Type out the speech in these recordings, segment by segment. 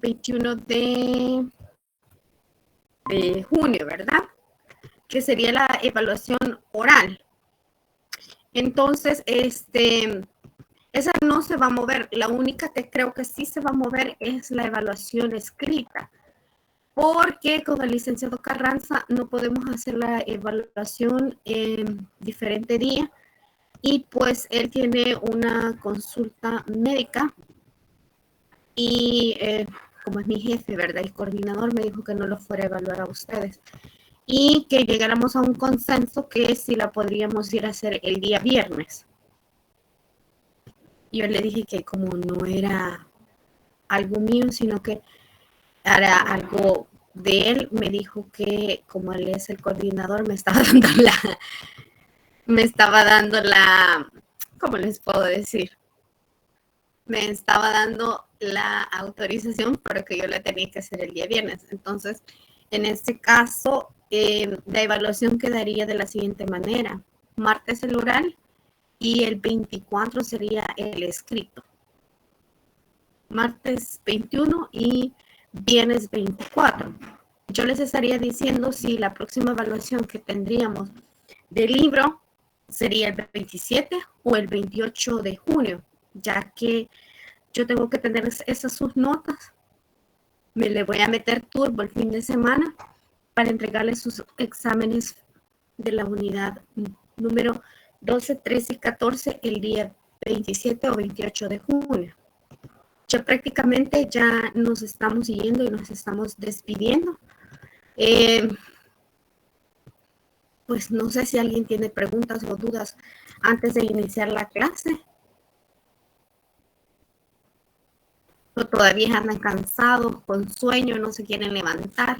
21 de junio, ¿verdad? Que sería la evaluación oral. Entonces, esa no se va a mover. La única que creo que sí se va a mover es la evaluación escrita, porque con el licenciado Carranza no podemos hacer la evaluación en diferente día y pues él tiene una consulta médica y como es mi jefe, ¿verdad? El coordinador me dijo que no lo fuera a evaluar a ustedes y que llegáramos a un consenso que si la podríamos ir a hacer el día viernes. Yo le dije que como no era algo mío, sino que era algo de él, me dijo que como él es el coordinador, ¿cómo les puedo decir? Me estaba dando la autorización para que yo la tenía que hacer el día viernes. Entonces, en este caso, la evaluación quedaría de la siguiente manera. Martes el oral y el 24 sería el escrito. Martes 21 y viernes 24. Yo les estaría diciendo si la próxima evaluación que tendríamos del libro sería el 27 o el 28 de junio, ya que yo tengo que tener esas sus notas. Me le voy a meter turbo el fin de semana para entregarle sus exámenes de la unidad número 12, 13 y 14 el día 27 o 28 de junio. Ya prácticamente ya nos estamos yendo y nos estamos despidiendo. Pues no sé si alguien tiene preguntas o dudas antes de iniciar la clase. O todavía andan cansados, con sueño, no se quieren levantar.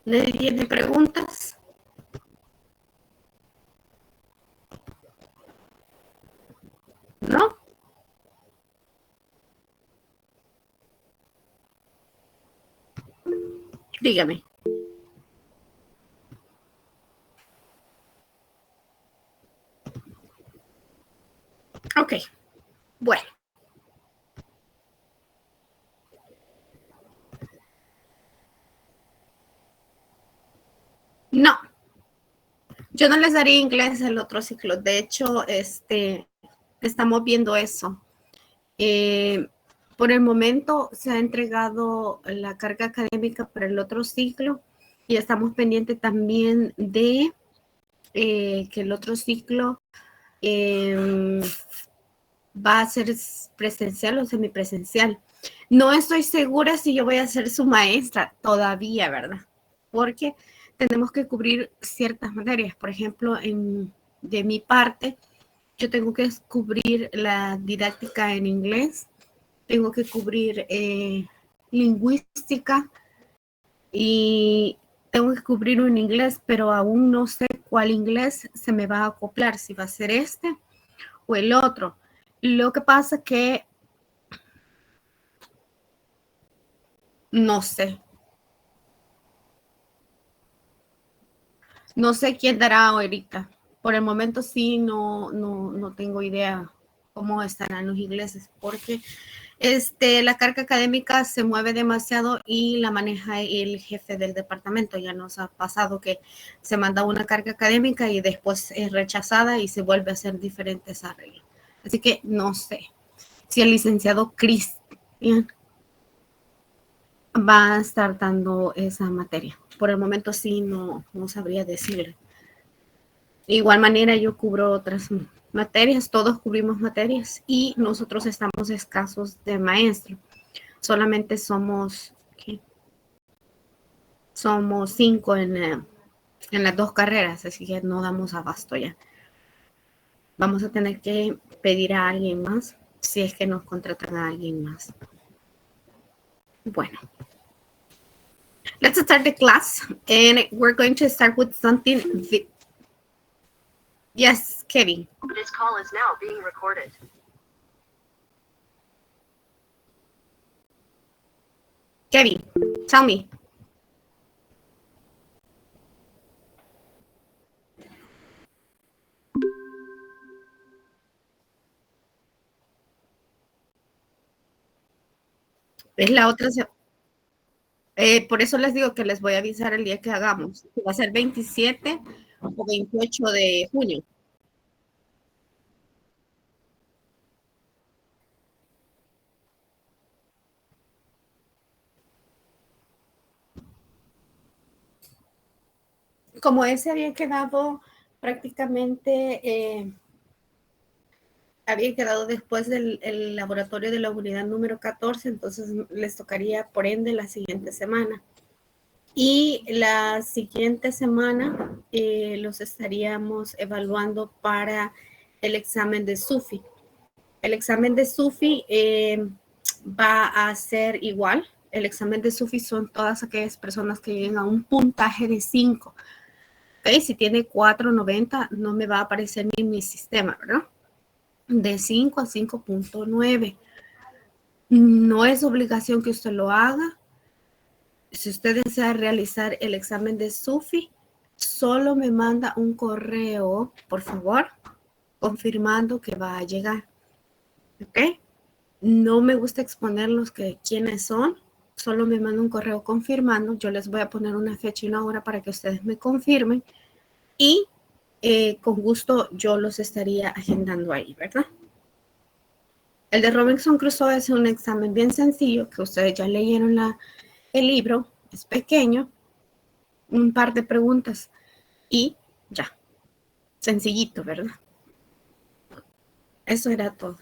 ¿Nadie tiene preguntas? ¿No? Dígame. Ok, bueno. No, yo no les daría inglés el otro ciclo. De hecho, estamos viendo eso. Por el momento se ha entregado la carga académica para el otro ciclo y estamos pendientes también de que el otro ciclo va a ser presencial o semipresencial. No estoy segura si yo voy a ser su maestra todavía, ¿verdad? Porque tenemos que cubrir ciertas materias. Por ejemplo, de mi parte, yo tengo que cubrir la didáctica en inglés, tengo que cubrir lingüística y tengo que cubrir un inglés, pero aún no sé cuál inglés se me va a acoplar, si va a ser este o el otro. Lo que pasa que no sé. No sé quién dará ahorita. Por el momento sí, no tengo idea cómo estarán los ingleses, porque la carga académica se mueve demasiado y la maneja el jefe del departamento. Ya nos ha pasado que se manda una carga académica y después es rechazada y se vuelve a hacer diferentes arreglos. Así que no sé si el licenciado Cristian va a estar dando esa materia. Por el momento sí, no sabría decirle. De igual manera yo cubro otras materias, todos cubrimos materias y nosotros estamos escasos de maestro. Solamente somos 5 en las dos carreras, así que no damos abasto ya. Vamos a tener que pedir a alguien más si es que nos contratan a alguien más. Bueno. Let's start the class and we're going to start with something. Yes, Kevin. This call is now being recorded. Kevin, tell me. Es la otra. Por eso les digo que les voy a avisar el día que hagamos. Va a ser 27 o 28 de junio. Como ese había quedado prácticamente, había quedado después del el laboratorio de la unidad número 14, entonces les tocaría por ende la siguiente semana. Y la siguiente semana los estaríamos evaluando para el examen de SUFI. El examen de SUFI va a ser igual. El examen de SUFI son todas aquellas personas que lleguen a un puntaje de 5. ¿Okay? Si tiene 4.90, no me va a aparecer ni en mi sistema, ¿verdad? De 5 a 5.9. No es obligación que usted lo haga. Si usted desea realizar el examen de SUFI, solo me manda un correo, por favor, confirmando que va a llegar. ¿Ok? No me gusta exponerlos quiénes son, solo me manda un correo confirmando. Yo les voy a poner una fecha y una hora para que ustedes me confirmen y con gusto yo los estaría agendando ahí, ¿verdad? El de Robinson Crusoe es un examen bien sencillo que ustedes ya leyeron el libro, es pequeño, un par de preguntas y ya, sencillito, ¿verdad? Eso era todo.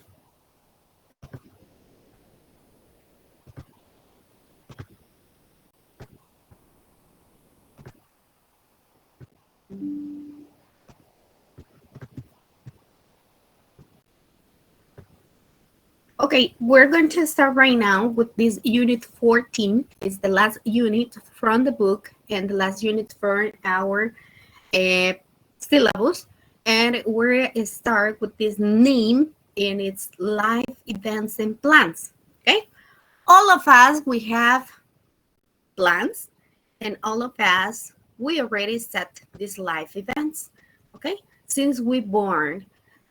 Okay, we're going to start right now with this unit 14. It's the last unit from the book and the last unit for our syllabus. And we're going to start with this name and its life events and plans. Okay, all of us, we have plans, and all of us, we already set these life events. Okay, since we born.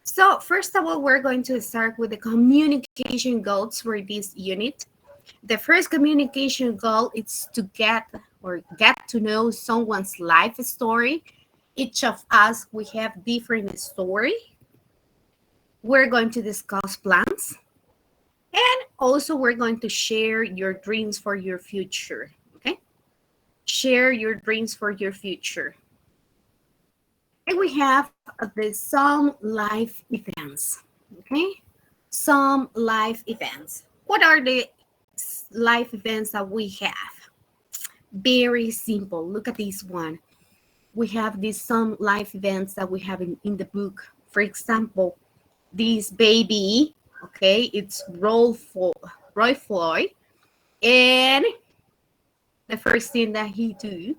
So first of all, we're going to start with the communication goals for this unit. The first communication goal is to get to know someone's life story. Each of us, we have different story. We're going to discuss plans. And also we're going to share your dreams for your future. Okay? Share your dreams for your future. And we have some life events, okay? Some life events. What are the life events that we have? Very simple. Look at this one. We have some life events that we have in the book. For example, this baby, okay, it's Roy Floyd. And the first thing that he did,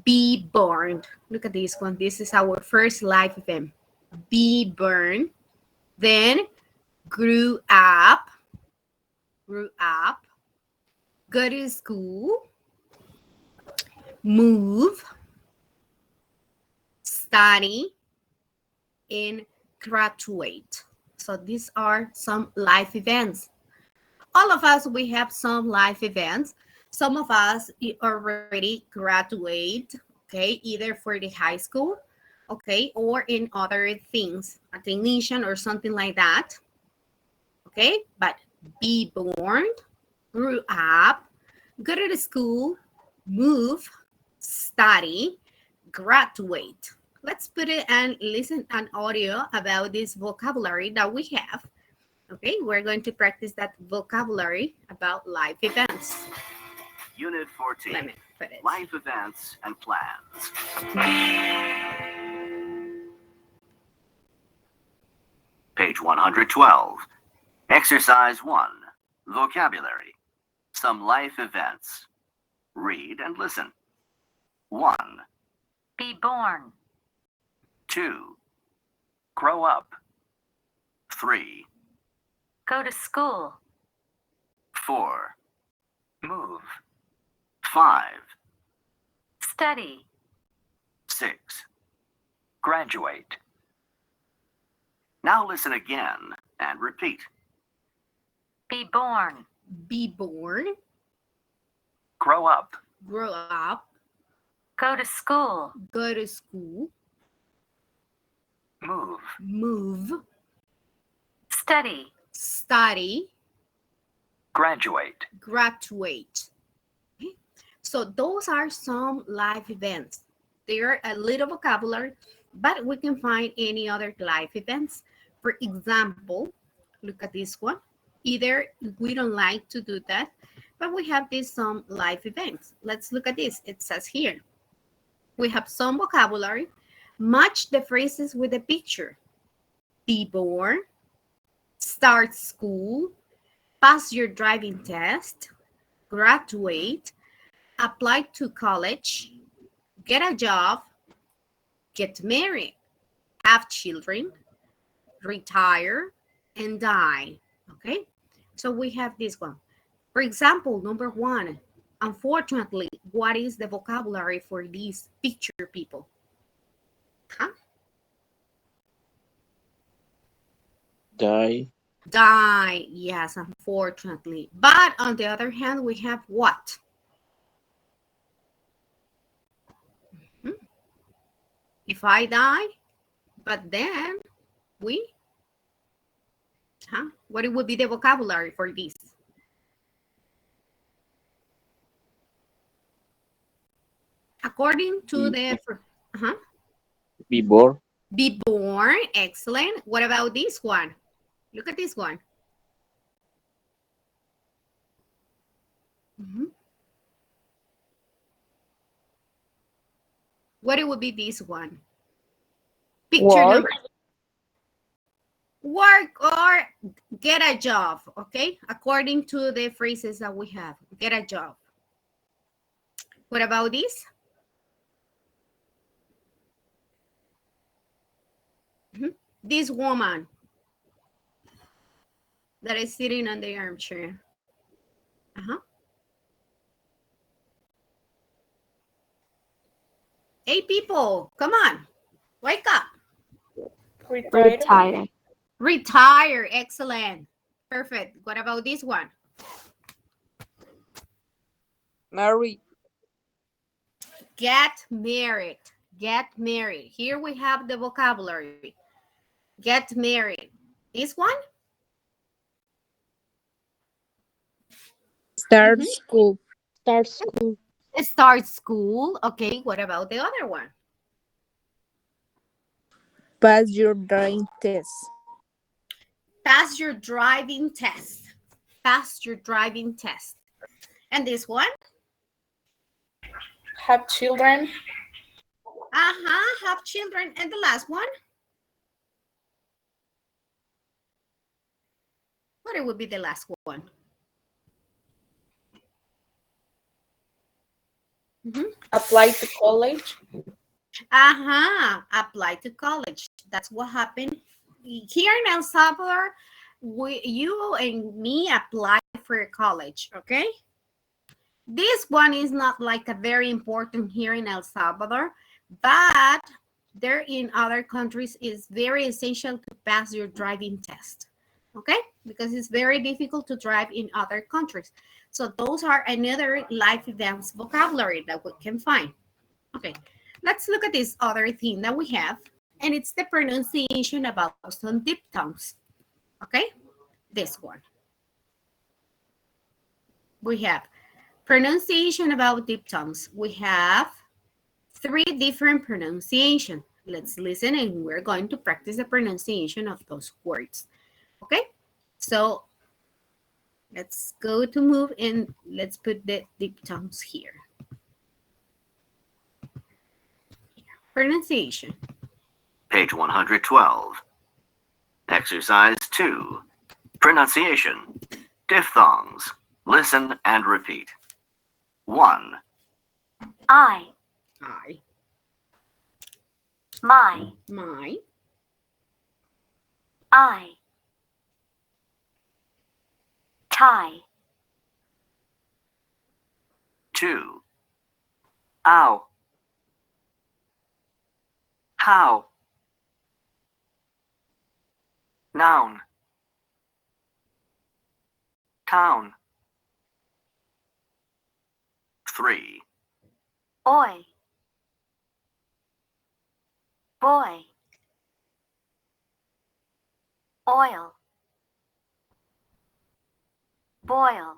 be born. Look at this one. This is our first life event. Be born. Then grew up, go to school, move, study, and graduate. So these are some life events. All of us, we have some life events. Some of us already graduate, okay, either for the high school, okay, or in other things, a technician or something like that, okay? But be born, grew up, go to the school, move, study, graduate. Let's put it and listen an audio about this vocabulary that we have. Okay, we're going to practice that vocabulary about life events. Unit 14. Let me put it. Life events and plans. Page 112. Exercise 1. Vocabulary. Some life events. Read and listen. 1, Be born. 2, grow up. 3, Go to school. 4, move. 5, Study. 6, graduate. Now listen again and repeat. Be born. Be born. Grow up. Grow up. Go to school. Go to school. Move. Move. Study. Study. Graduate. Graduate. Okay? So those are some life events. They are a little vocabulary, but we can find any other life events. For example, look at this one. Either we don't like to do that, but we have these some life events. Let's look at this. It says here, we have some vocabulary. Match the phrases with the picture. Be born, start school, pass your driving test, graduate, apply to college, get a job, get married, have children, retire, and die. Okay, so we have this one. For example, number one, unfortunately, what is the vocabulary for these picture people? Huh? Die. Die, yes, unfortunately. But on the other hand, we have what? If I die, but then we, what it would be the vocabulary for this? According to the, Be born. be born, excellent. What about this one? Look at this one. What it would be this one? Picture Work. number. Work or get a job, okay? According to the phrases that we have, get a job. What about this? This woman that is sitting on the armchair. Hey, people, come on, wake up. Retire. Retire, excellent. Perfect. What about this one? Marry. Get married. Get married. Here we have the vocabulary. Get married. This one? Start school. Start school. Start school. Okay, what about the other one? Pass your driving test. Pass your driving test. Pass your driving test. And this one? Have children. Have children. And the last one? What it would be the last one? Apply to college. Apply to college. That's what happened. Here in El Salvador, you and me apply for college, okay? This one is not like a very important here in El Salvador, but there in other countries is very essential to pass your driving test, okay? Because it's very difficult to drive in other countries. So those are another life events vocabulary that we can find. Okay, let's look at this other thing that we have, and it's the pronunciation about some diphthongs. Okay, this one. We have pronunciation about diphthongs. We have 3 different pronunciations. Let's listen and we're going to practice the pronunciation of those words. Okay, so let's go to move and let's put the diphthongs here. Pronunciation. Page 112. Exercise 2. Pronunciation. Diphthongs. Listen and repeat. 1. I. I. My. My. I. Tie. 2. Ow. How. Noun. town. 3, boy, boy, oil, boil,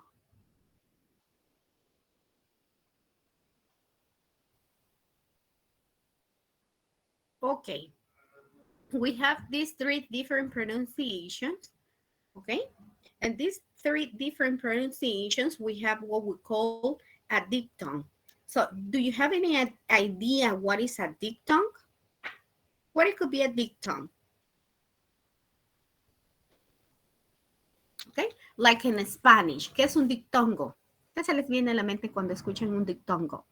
Okay. We have these three different pronunciations. Okay. And these three different pronunciations, we have what we call a diphthong. So do you have any idea what is a diphthong? What it could be a diphthong? Okay, like in Spanish, ¿qué es un dictongo? ¿Qué se les viene a la mente cuando escuchan un dictongo?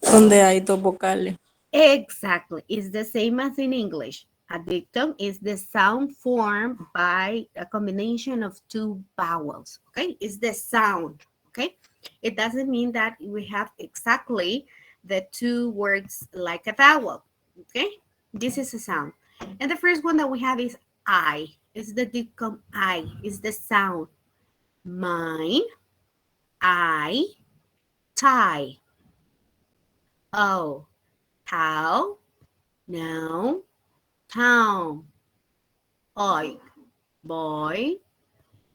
Donde hay dos vocales. Exactly, it's the same as in English. A diphthong is the sound formed by a combination of two vowels, okay? It's the sound, okay? It doesn't mean that we have exactly the two words like a vowel, okay? This is a sound. And the first one that we have is I. It's the diphthong I. It's the sound. Mine, I, tie. Oh, how, no, town, oil, boy,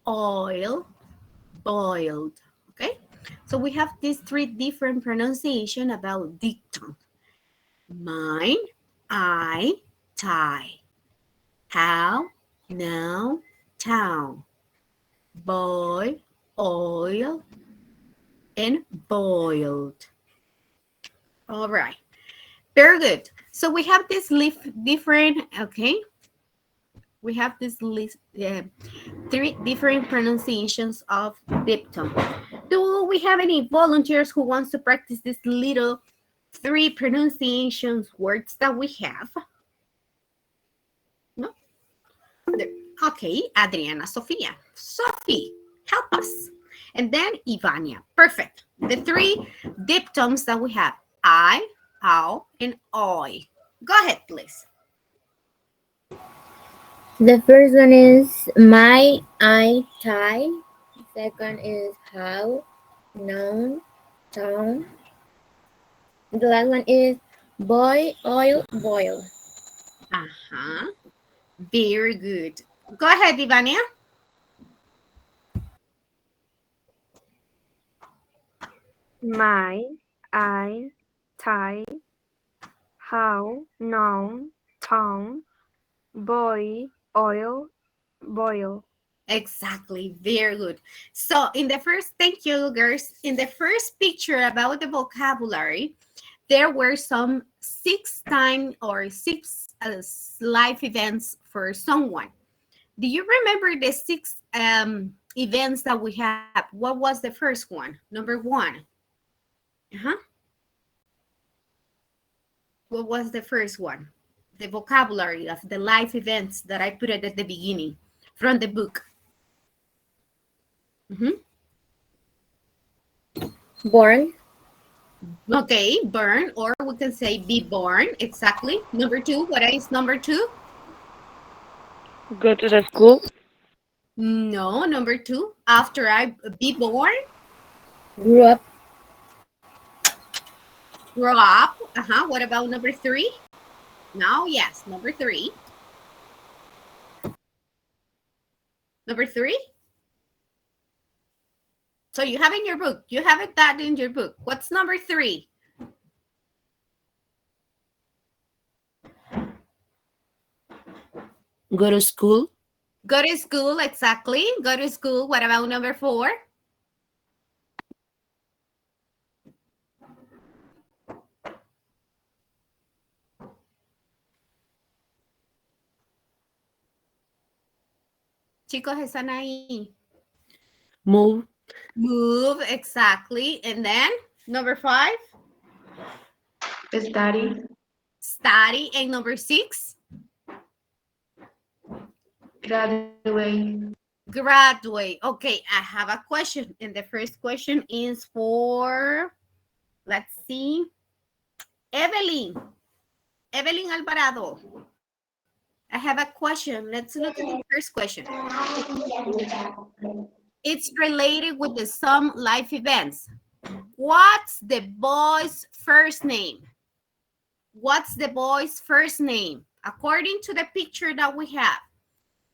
oil, boiled. Okay, so we have these three different pronunciation about diphthong. Mine, I, tie. How, no, town, boy, oil, and boiled. All right. Very good. So we have this different, okay? We have this list, three different pronunciations of diphthong. Do we have any volunteers who wants to practice this little three pronunciations words that we have? No? Okay, Adriana, Sofia. Sophie, help us. And then Ivania. Perfect. The three diphthongs that we have. I, ow, and oi. Go ahead, please. The first one is my, I, tie. Second is how, noun, town. The last one is boy, oil, boil. Uh-huh. Very good. Go ahead, Ivania. My, I, tie, how, noun, town, boy, oil, boil. Exactly. Very good. So in the first, thank you, girls. In the first picture about the vocabulary, there were some six life events for someone. Do you remember the six events that we have? What was the first one? Number one. What was the first one? The vocabulary of the life events that I put it at the beginning from the book. Born. Okay, burn, or we can say be born. Exactly. Number two, what is number two? Go to the school. No, number two, after I be born. Grew up. Grow up. What about number three? No, yes, number three. Number three? So you have in your book, you have it that in your book. What's number three? Go to school. Go to school, exactly. Go to school. What about number four? Chicos, están ahí. Move. Move, exactly. And then number five? Study. Study. And number six? Graduate. Graduate. Okay, I have a question. And the first question is for, let's see, Evelyn. Evelyn Alvarado. I have a question. Let's look at the first question. It's related with the some life events. What's the boy's first name? What's the boy's first name? According to the picture that we have,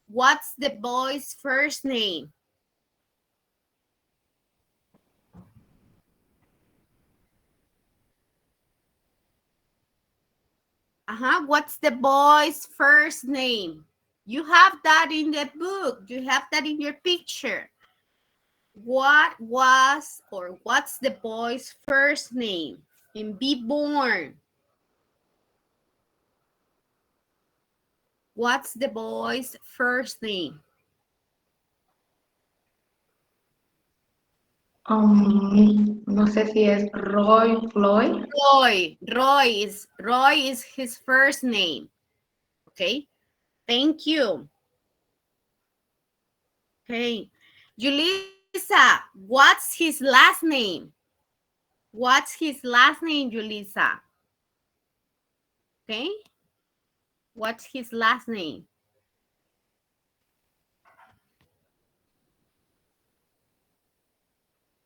what's the boy's first name? What's the boy's first name? You have that in the book. You have that in your picture. What was or what's the boy's first name? And be born. What's the boy's first name? No sé si es Roy, Floyd. Roy is his first name. Okay, thank you. Okay, Julissa, what's his last name? What's his last name, Julissa? Okay, what's his last name?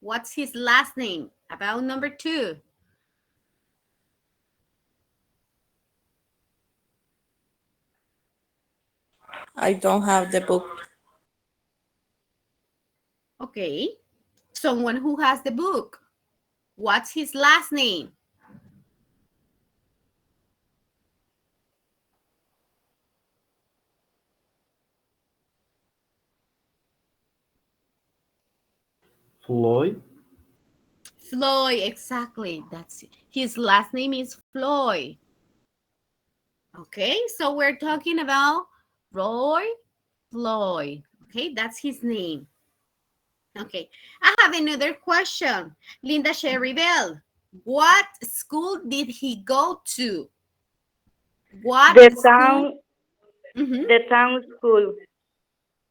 What's his last name? About number 2. I don't have the book. Okay, someone who has the book. What's his last name? Floyd. Floyd, exactly. That's it. His last name is Floyd. Okay, so we're talking about Roy Floyd. Okay, that's his name. Okay, I have another question. Linda Sherry Bell, what school did he go to? What The school? town, Mhm. the town school.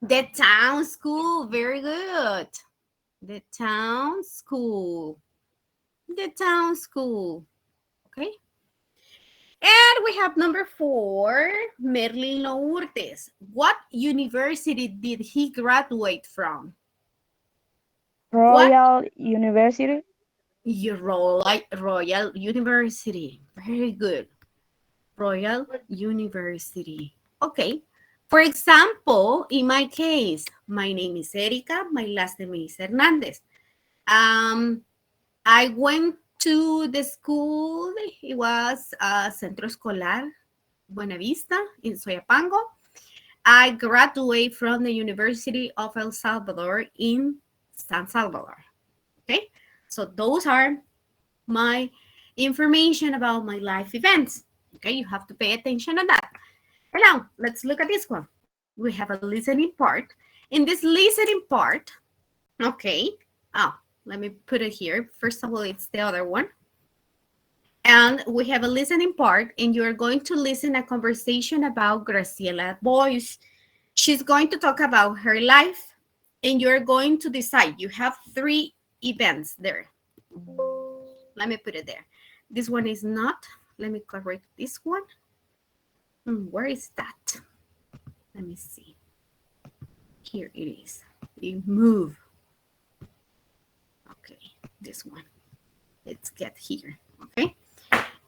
The town school, very good. The town school. The town school. Okay. And we have number 4, Merlin Lourdes. What university did he graduate from? Royal University. Royal University. Very good. Royal University. Okay. For example, in my case, my name is Erika. My last name is Hernandez. I went to the school. It was Centro Escolar Buenavista in Soyapango. I graduated from the University of El Salvador in San Salvador. Okay, so those are my information about my life events. Okay, you have to pay attention to that. And now, let's look at this one. We have a listening part. In this listening part, okay, let me put it here. First of all, it's the other one. And we have a listening part, and you're going to listen a conversation about Graciela Boyce. She's going to talk about her life, and you're going to decide. You have 3 events there. Let me put it there. This one is not. Let me correct this one. Where is that? Let me see. Here it is. You move. Okay, this one. Let's get here. Okay.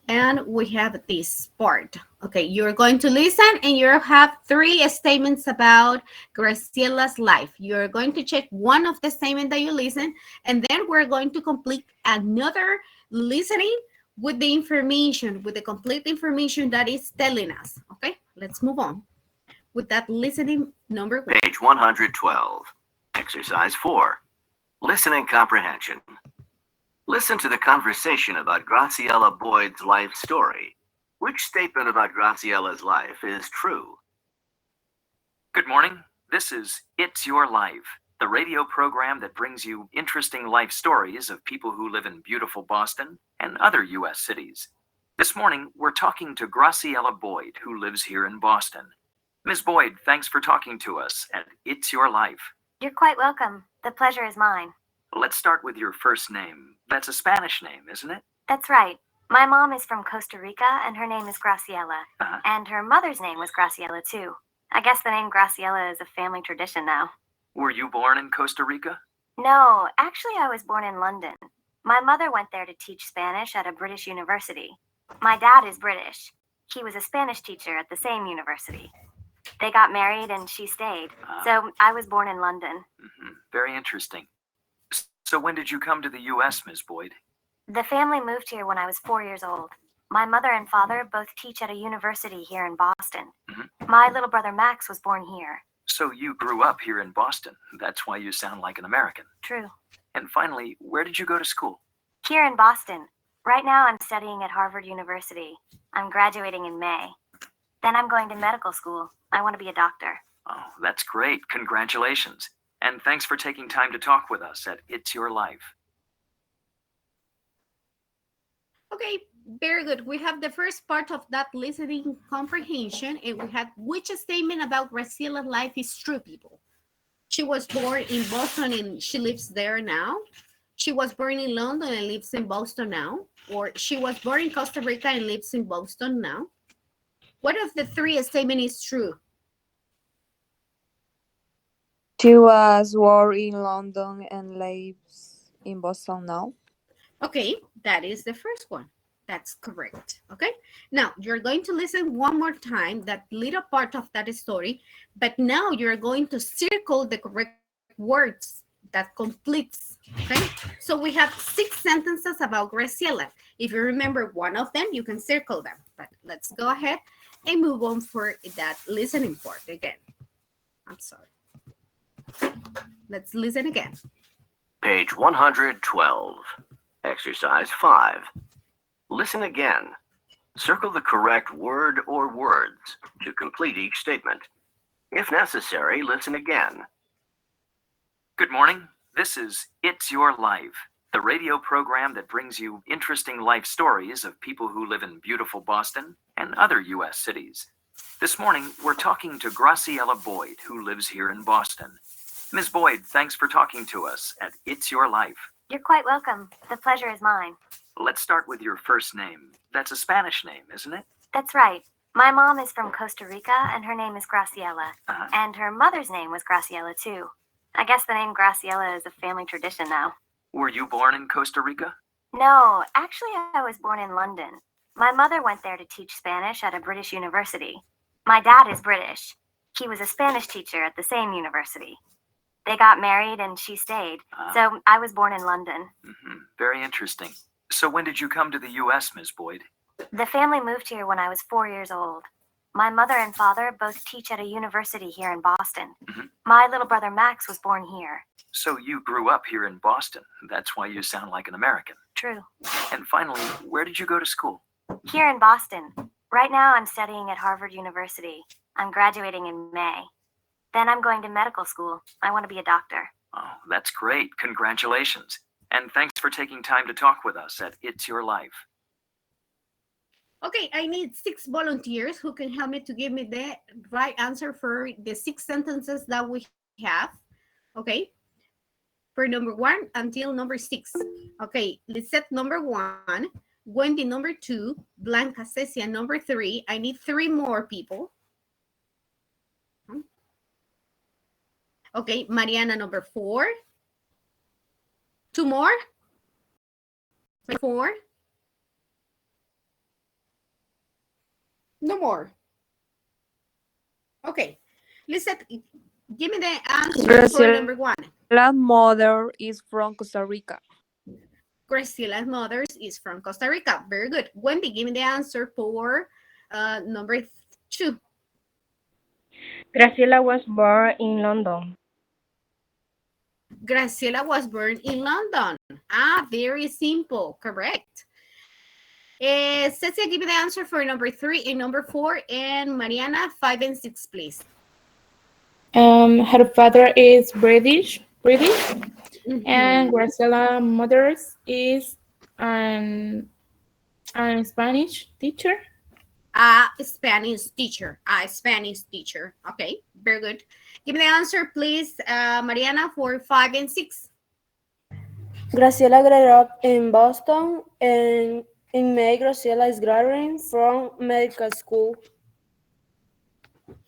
And we have this part. Okay, you're going to listen and you have 3 statements about Graciela's life. You're going to check one of the statements that you listen, and then we're going to complete another listening with the information, with the complete information that is telling us. Okay, let's move on with that listening number 1. Page 112. Exercise 4. Listening comprehension. Listen to the conversation about Graciela Boyd's life story. Which statement about Graciela's life is true? Good morning. This is It's Your Life, the radio program that brings you interesting life stories of people who live in beautiful Boston and other U.S. cities. This morning, we're talking to Graciela Boyd, who lives here in Boston. Ms. Boyd, thanks for talking to us at It's Your Life. You're quite welcome. The pleasure is mine. Let's start with your first name. That's a Spanish name, isn't it? That's right. My mom is from Costa Rica, and her name is Graciela. Uh-huh. And her mother's name was Graciela, too. I guess the name Graciela is a family tradition now. Were you born in Costa Rica? No, actually, I was born in London. My mother went there to teach Spanish at a British university. My dad is British. He was a Spanish teacher at the same university. They got married and she stayed. So I was born in London. Very interesting. So when did you come to the U.S., Ms. Boyd? The family moved here when I was 4 years old. My mother and father both teach at a university here in Boston. My little brother Max was born here. So you grew up here in Boston. That's why you sound like an American. True. And finally, where did you go to school? Here in Boston. Right now I'm studying at Harvard University. I'm graduating in May. Then I'm going to medical school. I want to be a doctor. Oh, that's great. Congratulations. And thanks for taking time to talk with us at It's Your Life. Okay, very good. We have the first part of that listening comprehension, and we have which statement about Graciela's life is true, people. She was born in Boston and she lives there now. She was born in London and lives in Boston now. Or she was born in Costa Rica and lives in Boston now. What of the three statement is true? She was born in London and lives in Boston now. Okay, that is the first one. That's correct. Okay, now you're going to listen one more time, that little part of that story, but now you're going to circle the correct words that completes. Okay, so we have 6 sentences about Graciela. If you remember one of them, you can circle them, but let's go ahead and move on for that listening part again. I'm sorry. Let's listen again. Page 112. Exercise 5. Listen again. Circle the correct word or words to complete each statement. If necessary, listen again. Good morning. This is It's Your Life, the radio program that brings you interesting life stories of people who live in beautiful Boston and other U.S. cities. This morning, we're talking to Graciela Boyd, who lives here in Boston. Ms. Boyd, thanks for talking to us at It's Your Life. You're quite welcome. The pleasure is mine. Let's start with your first name. That's a Spanish name, isn't it? That's right. My mom is from Costa Rica, and her name is Graciela. And her mother's name was Graciela, too. I guess the name Graciela is a family tradition now. Were you born in Costa Rica? No, actually, I was born in London. My mother went there to teach Spanish at a British university. My dad is British. He was a Spanish teacher at the same university. They got married and she stayed. So I was born in London. Very interesting. So when did you come to the U.S., Ms. Boyd? The family moved here when I was 4 years old. My mother and father both teach at a university here in Boston. My little brother Max was born here. So you grew up here in Boston. That's why you sound like an American. True. And finally, where did you go to school? Here in Boston. Right now I'm studying at Harvard University. I'm graduating in May. Then I'm going to medical school. I want to be a doctor. Oh, that's great. Congratulations. And thanks for taking time to talk with us at It's Your Life. Okay, I need 6 volunteers who can help me to give me the right answer for the 6 sentences that we have. Okay, for number 1 until number 6. Okay, Lisette number 1, Wendy number 2, Blanca Cecia number 3. I need 3 more people. Okay, Mariana number 4. 2 more. 4. No more. Okay, Lisette, give me the answer for number 1. Graciela's mother is from Costa Rica. Graciela's mother is from Costa Rica. Very good. Wendy, give me the answer for number 2. Graciela was born in London. Graciela was born in London. Very simple. Correct. Cecia, give me the answer for number 3 and number 4. And Mariana, 5 and 6, please. Her father is British, and Graciela's mother is an Spanish teacher. A Spanish teacher. Okay, very good. Give me the answer, please, Mariana, for 5 and 6. Graciela grew up in Boston, and in May, Graciela is graduating from medical school.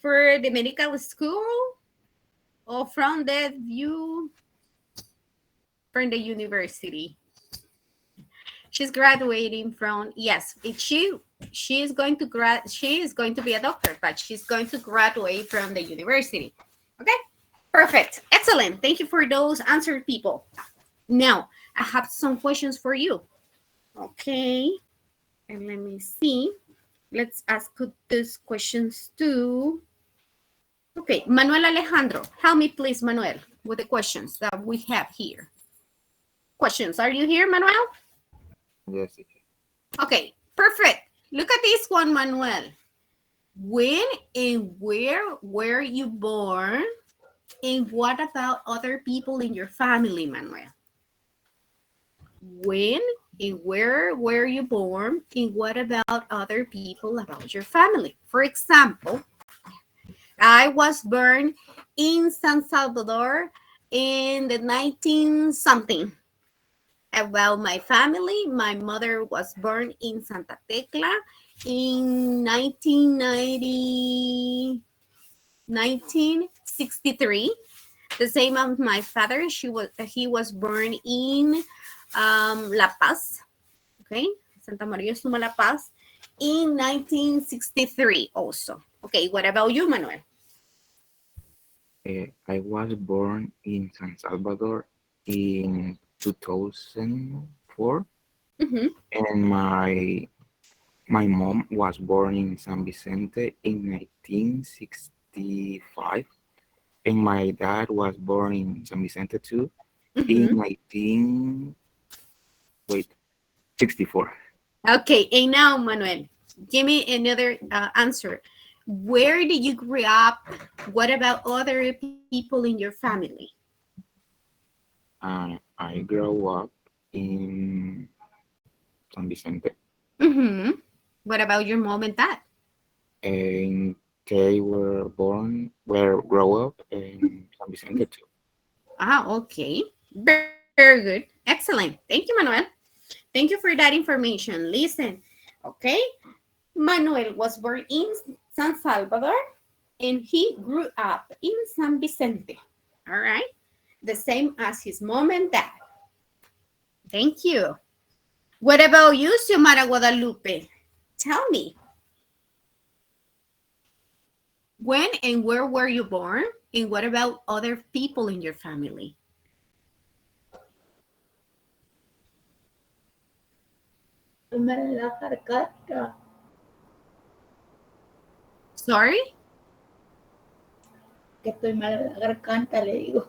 For the medical school, or from the view from the university? She's graduating from, yes, she is going to be a doctor, but she's going to graduate from the university. Okay, perfect, excellent. Thank you for those answered, people. Now I have some questions for you. Okay, and let me see. Let's ask these questions too. Okay, Manuel Alejandro, help me please, Manuel, with the questions that we have here. Questions, are you here, Manuel? Yes. Okay, perfect. Look at this one, Manuel. When and where were you born? And what about other people in your family, Manuel? When and where were you born? And what about other people about your family? For example, I was born in San Salvador in the 19-something. About my family, my mother was born in Santa Tecla in 1963. The same as my father, he was born in La Paz, okay, Santa Maria Suma, La Paz, in 1963 also. Okay, what about you, Manuel? I was born in San Salvador in 2004, and my mom was born in San Vicente in 1965, and my dad was born in San Vicente too in 1964. Okay, and now, Manuel, give me another answer. Where did you grow up? What about other people in your family? I grew up in San Vicente. What about your mom and dad? And they grow up in San Vicente too. Okay. Very good. Excellent. Thank you, Manuel. Thank you for that information. Listen, okay? Manuel was born in San Salvador and he grew up in San Vicente. All right? The same as his mom and dad. Thank you. What about you, Xiomara Guadalupe? Tell me. When and where were you born? And what about other people in your family? Sorry? Que estoy mal de la garganta, le digo.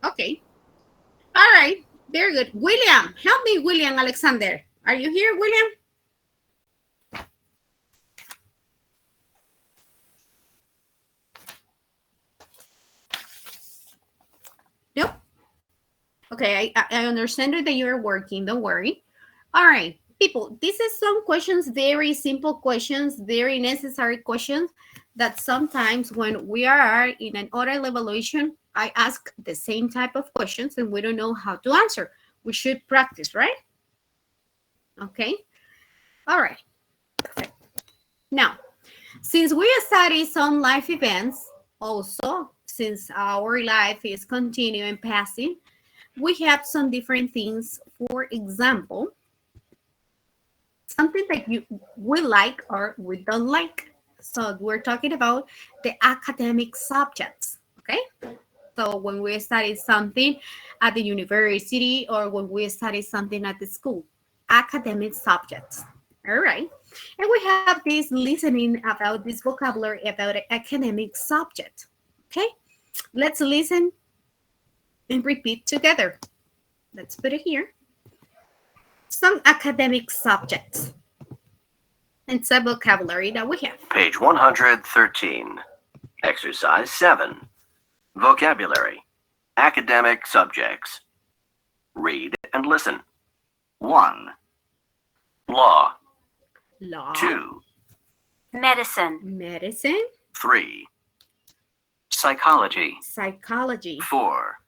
Okay. All right. Very good. William, help me, William Alexander. Are you here, William? Nope. Okay, I understand that you're working. Don't worry. All right, people, this is some questions, very simple questions, very necessary questions that sometimes when we are in an oral evaluation, I ask the same type of questions and we don't know how to answer. We should practice, right? Okay. All right. Perfect. Now, since we study some life events, also, since our life is continuing passing, we have some different things. For example, something that we like or we don't like. So we're talking about the academic subjects, okay? So when we study something at the university or when we study something at the school, academic subjects, all right? And we have this listening about this vocabulary about an academic subject, okay? Let's listen and repeat together. Let's put it here. Some academic subjects. It's a vocabulary that we have. Page 113. Exercise 7. Vocabulary. Academic subjects. Read and listen. 1. Law. Law. 2. Medicine. Medicine. 3. Psychology. Psychology. 4.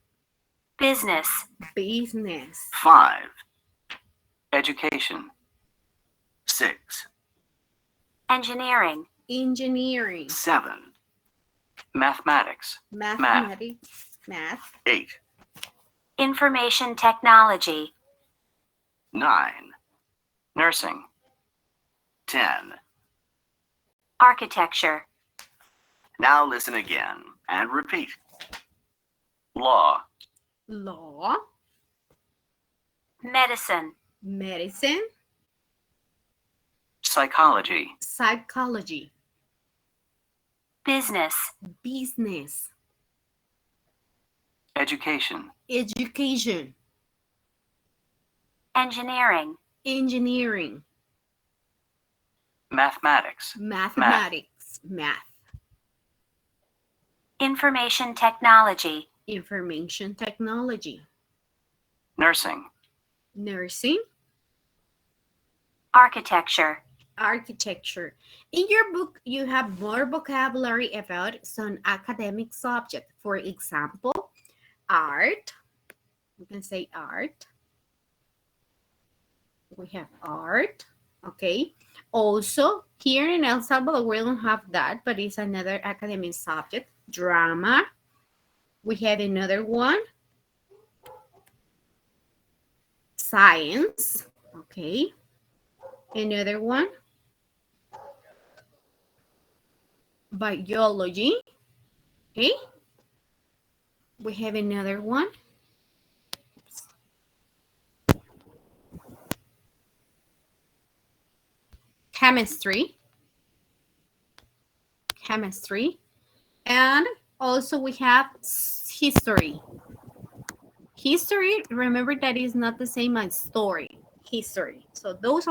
Business. Business. 5. Education. 6. Engineering. Engineering. 7. Mathematics. Mathematics. Math. 8, Information technology. 9, Nursing. 10. Architecture. Now listen again and repeat. Law. Law. Medicine. Medicine. Psychology. Psychology. Business. Business. Education. Education. Engineering. Engineering. Mathematics. Mathematics. Math. Information technology. Information technology. Nursing. Nursing. Architecture. Architecture. In your book, you have more vocabulary about some academic subject. For example, art. You can say art. We have art. Okay. Also, here in El Salvador, we don't have that, but it's another academic subject. Drama. We have another one. Science. Okay. Another one. Biology. Okay. We have another one. Chemistry. Chemistry. And also we have history. History, remember that is not the same as story. History. So those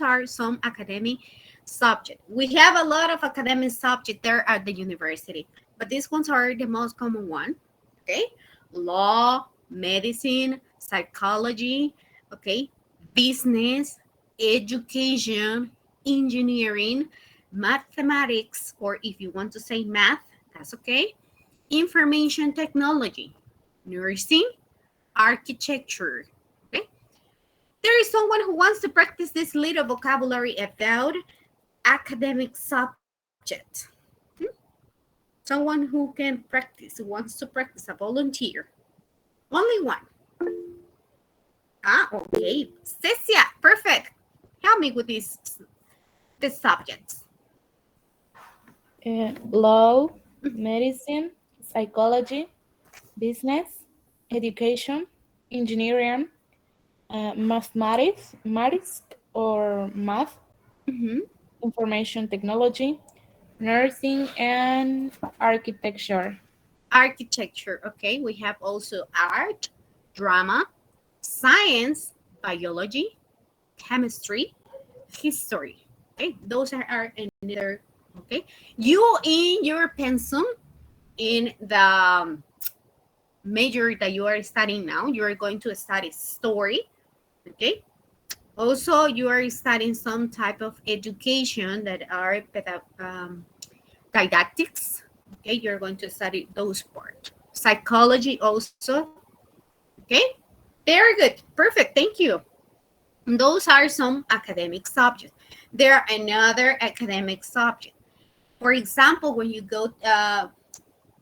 are some academic subjects. We have a lot of academic subjects there at the university, but these ones are the most common one. Okay, law, medicine, psychology. Okay, business, education, engineering, mathematics, or if you want to say math, that's okay. Information technology, nursing, architecture. Okay. There is someone who wants to practice this little vocabulary about academic subject. Someone who can practice, who wants to practice, a volunteer. Only one. Okay. Cecia, perfect. Help me with these subjects. Law, medicine, psychology, business, education, engineering, mathematics, or math, information technology, nursing, and architecture. Architecture, okay. We have also art, drama, science, biology, chemistry, history. Okay, those are another. Okay, you in your pensum, in the major that you are studying now, you are going to study story. Okay, also you are studying some type of education that are didactics. Okay, you're going to study those parts. Psychology also. Okay, very good, perfect, thank you. Those are some academic subjects. There are another academic subject. For example, when you go,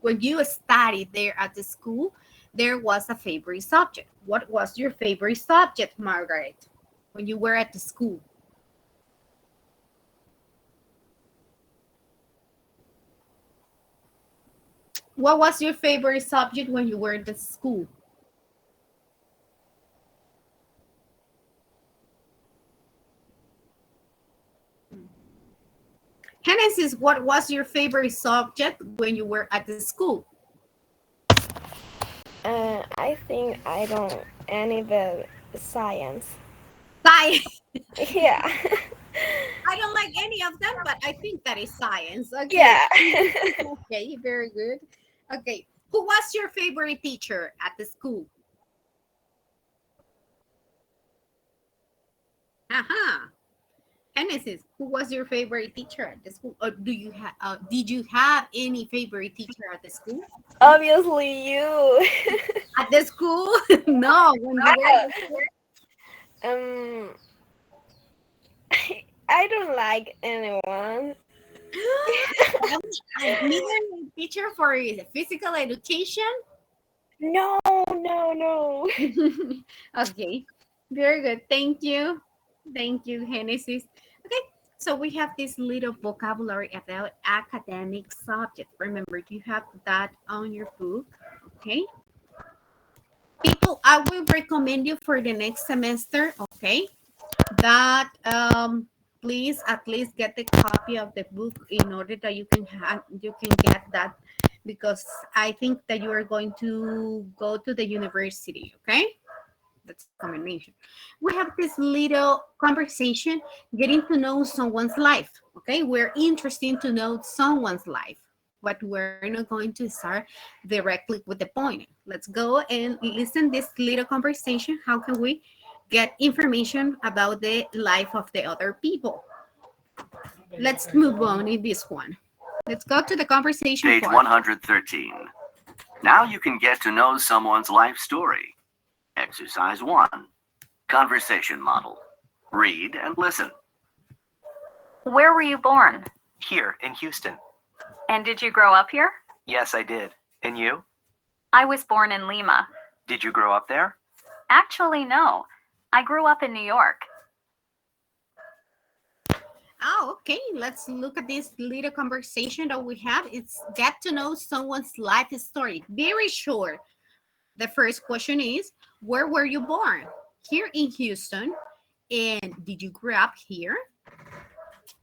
when you studied there at the school, there was a favorite subject. What was your favorite subject, Margaret, when you were at the school? What was your favorite subject when you were at the school? Genesis, what was your favorite subject when you were at the school? I think I don't any the science. Science. Yeah. I don't like any of them, but I think that is science. Okay. Yeah. Okay, very good. Okay, who was your favorite teacher at the school? Genesis, who was your favorite teacher at the school? Or do you have? Did you have any favorite teacher at the school? Obviously, you. At the school? No. When you were at the school? I don't like anyone. I need a teacher for physical education. No. Okay, very good. Thank you. Thank you, Genesis. Okay, so we have this little vocabulary about academic subject. Remember, you have that on your book. Okay. People, I will recommend you for the next semester, okay, that please at least get the copy of the book in order that you can get that, because I think that you are going to go to the university, okay? That's a combination. We have this little conversation, getting to know someone's life, okay? We're interested to know someone's life, but we're not going to start directly with the point. Let's go and listen this little conversation. How can we get information about the life of the other people? Let's move on in this one. Let's go to the conversation Page part. 113. Now you can get to know someone's life story. Exercise 1. Conversation model. Read and listen. Where were you born? Here in Houston. And did you grow up here? Yes, I did. And you? I was born in Lima. Did you grow up there? Actually, no. I grew up in New York. Oh, okay. Let's look at this little conversation that we have. It's get to know someone's life story. Very short. The first question is, where were you born? Here in Houston. And did you grow up here?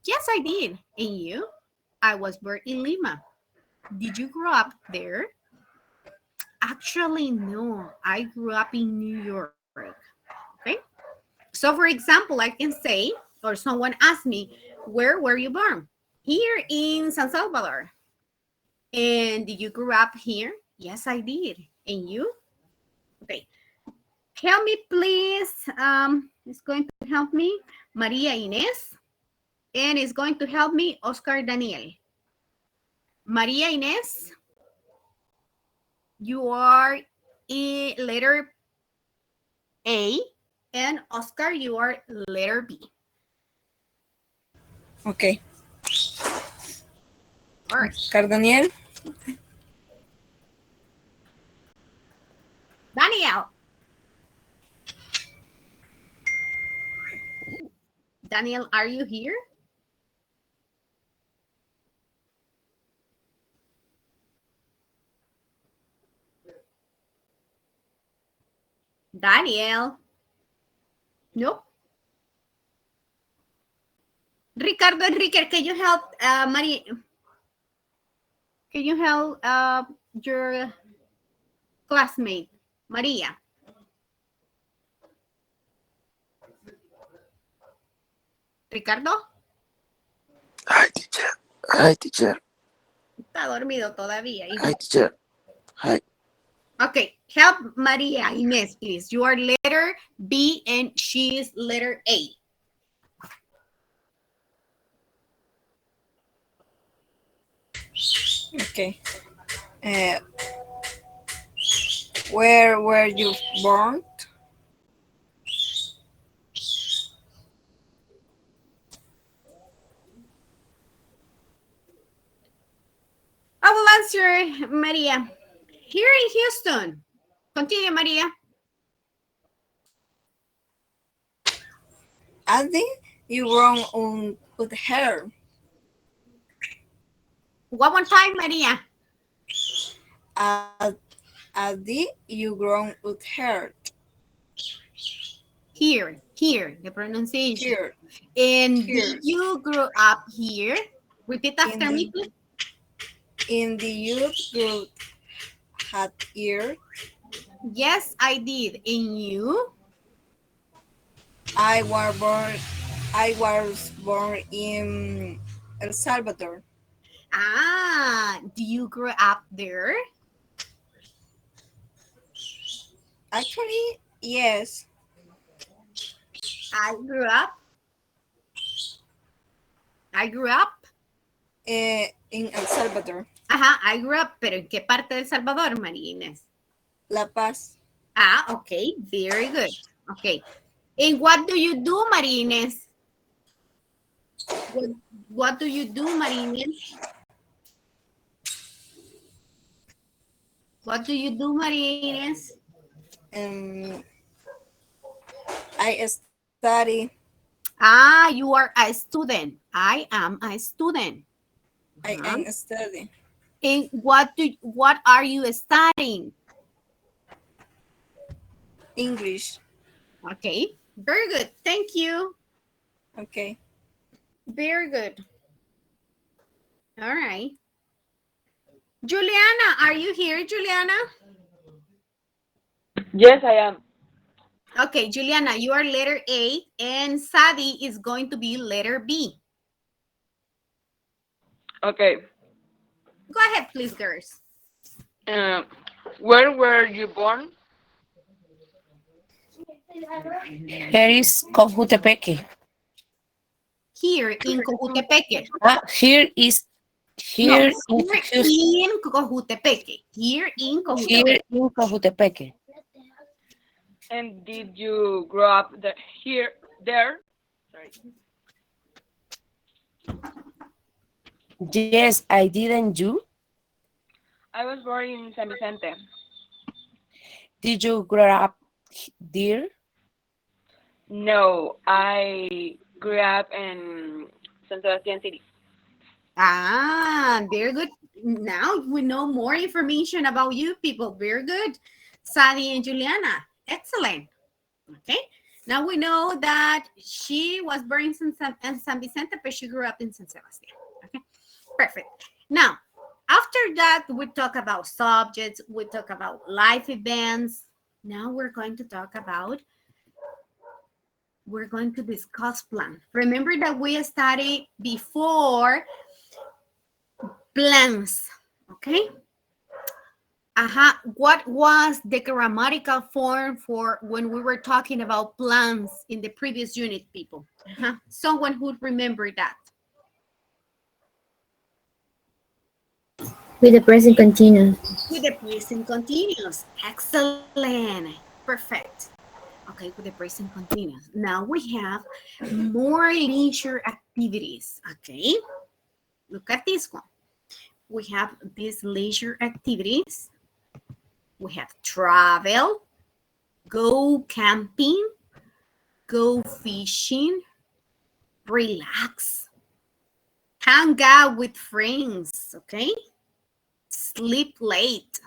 Yes, I did. And you? I was born in Lima. Did you grow up there? Actually, no. I grew up in New York. Okay. So, for example, I can say, or someone asked me, where were you born? Here in San Salvador. And did you grow up here? Yes, I did. And you? Okay. Help me, please. It's going to help me Maria Inés. And it's going to help me Oscar Daniel. Maria Inés, you are in letter A. And Oscar, you are letter B. Okay. All right. Oscar Daniel. Daniel. Daniel, are you here? Daniel. Nope. Ricardo Enrique, can you help Maria? Can you help your classmate, Maria? Ricardo? Hi, teacher. Hi, teacher. Está dormido todavía. Hijo. Hi, teacher. Hi. Okay, help Maria Inés, please. You are letter B and she is letter A. Okay. Where were you born? I will answer, Maria. Here in Houston. Continue, Maria. Adi, you wrong with hair. One more time, Maria. Adi, you grown with hair. Here, the pronunciation. Here. And Here. did you grow up here? Repeat after me, please. In the youth group had ear. Yes, I did. And you? I was born in El Salvador. Ah, do you grow up there? Actually, yes. I grew up In El Salvador. Ajá, I grew up, pero ¿en qué parte de El Salvador, María Inés? La Paz. Ah, okay, very good. Okay. And what do you do, María Inés? What do you do, Marines? What do you do, Marines? I study. Ah, you are a student. I am a student. I am studying. And what are you studying? English. Okay, very good. Thank you. Okay. Very good. All right. Juliana, are you here, Juliana? Yes, I am. Okay, Juliana, you are letter A, and Sadi is going to be letter B. Okay. Go ahead, please, girls. Where were you born? Here is Cojutepeque. Here in Cojutepeque. Here is No, here here in Cojutepeque. Here in Cojutepeque. Here in Cojutepeque. And did you grow up there? Sorry. Yes, I didn't. You? I was born in San Vicente. Did you grow up there? No, I grew up in San Sebastian City. Ah, very good. Now we know more information about you people. Very good. Sadi and Juliana. Excellent. Okay. Now we know that she was born in San Vicente, but she grew up in San Sebastian. Okay. Perfect. Now, after that, we talk about subjects. We talk about life events. Now we're going to discuss plan. Remember that we studied before plans, okay? What was the grammatical form for when we were talking about plans in the previous unit, people? Someone who remember that? With the present continuous. With the present continuous. Excellent. Perfect. Okay, with the present continuous. Now we have more leisure activities. Okay, look at this one. We have these leisure activities. We have travel, go camping, go fishing, relax, hang out with friends, okay? Sleep late,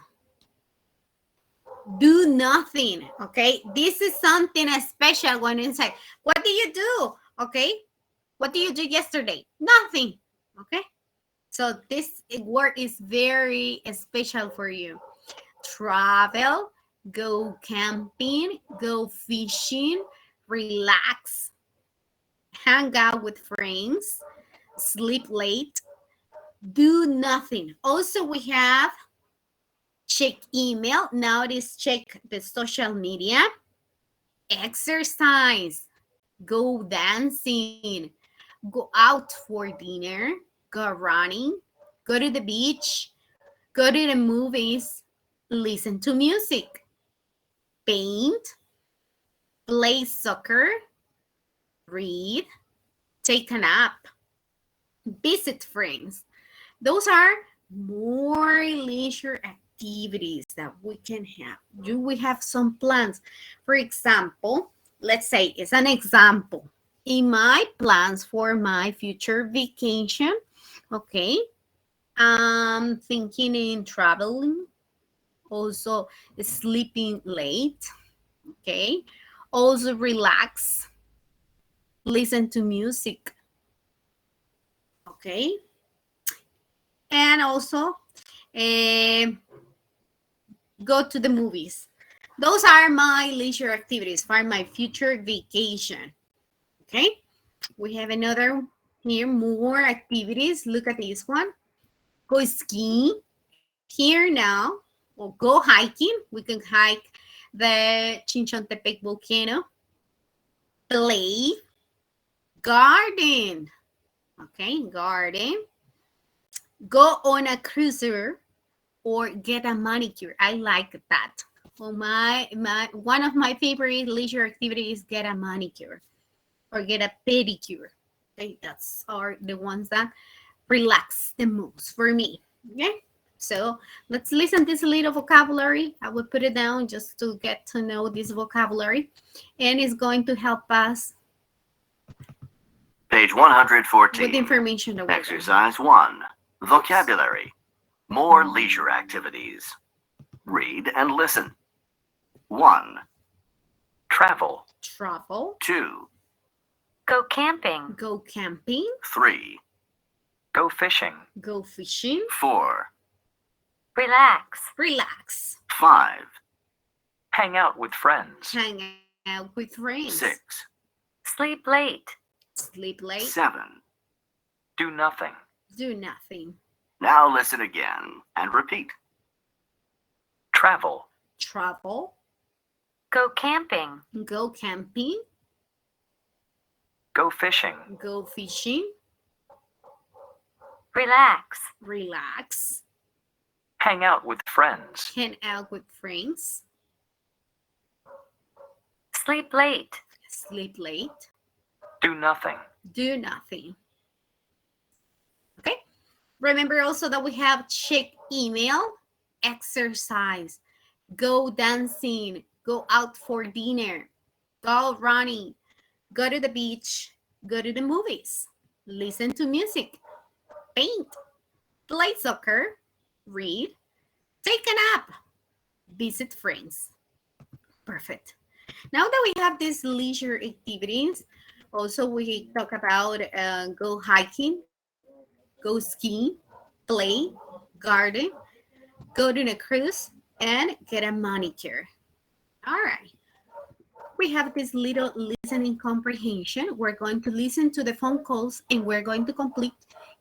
do nothing, okay? This is something special when you say, what do you do, okay? What did you do yesterday? Nothing, okay? So this word is very special for you. Travel, go camping, go fishing, relax, hang out with friends, sleep late, do nothing. Also, we have check email. Now it is check the social media, exercise, go dancing, go out for dinner, go running, go to the beach, go to the movies, listen to music, paint, play soccer, read, take a nap, visit friends. Those are more leisure activities that we can have. We have some plans. For example, let's say it's an example. In my plans for my future vacation, okay, I'm thinking in traveling, also sleeping late, okay, also relax, listen to music, okay, and also go to the movies. Those are my leisure activities for my future vacation, okay. We have another here, more activities. Look at this one. Go skiing here now, or go hiking. We can hike the Chinchontepec volcano. Play, garden, okay, garden. Go on a cruiser or get a manicure. I like that. Well, one of my favorite leisure activities is get a manicure or get a pedicure. Okay, that's are the ones that relax the most for me. Okay, so let's listen this little vocabulary. I will put it down just to get to know this vocabulary, and it's going to help us Page 114. with information that we're Exercise 1. Vocabulary. More leisure activities. Read and listen. 1. Travel. travel, 2. Go camping. go camping, 3. Go fishing. go fishing, 4. Relax. relax, 5. Hang out with friends. hang out with friends, 6. Sleep late. sleep late, 7. Do nothing. do nothing, Now listen again and repeat. Travel. travel, Go camping. go camping, Go fishing. go fishing, Relax. relax, Hang out with friends. hang out with friends, Sleep late. sleep late, Do nothing. do nothing. Okay. Remember also that we have check email, exercise, go dancing, go out for dinner, go running, go to the beach, go to the movies, listen to music, paint, play soccer, read, take a nap, visit friends. Perfect. Now that we have these leisure activities, also we talk about go hiking, go skiing, play, garden, go to a cruise, and get a manicure. All right. We have this little listening comprehension. We're going to listen to the phone calls and we're going to complete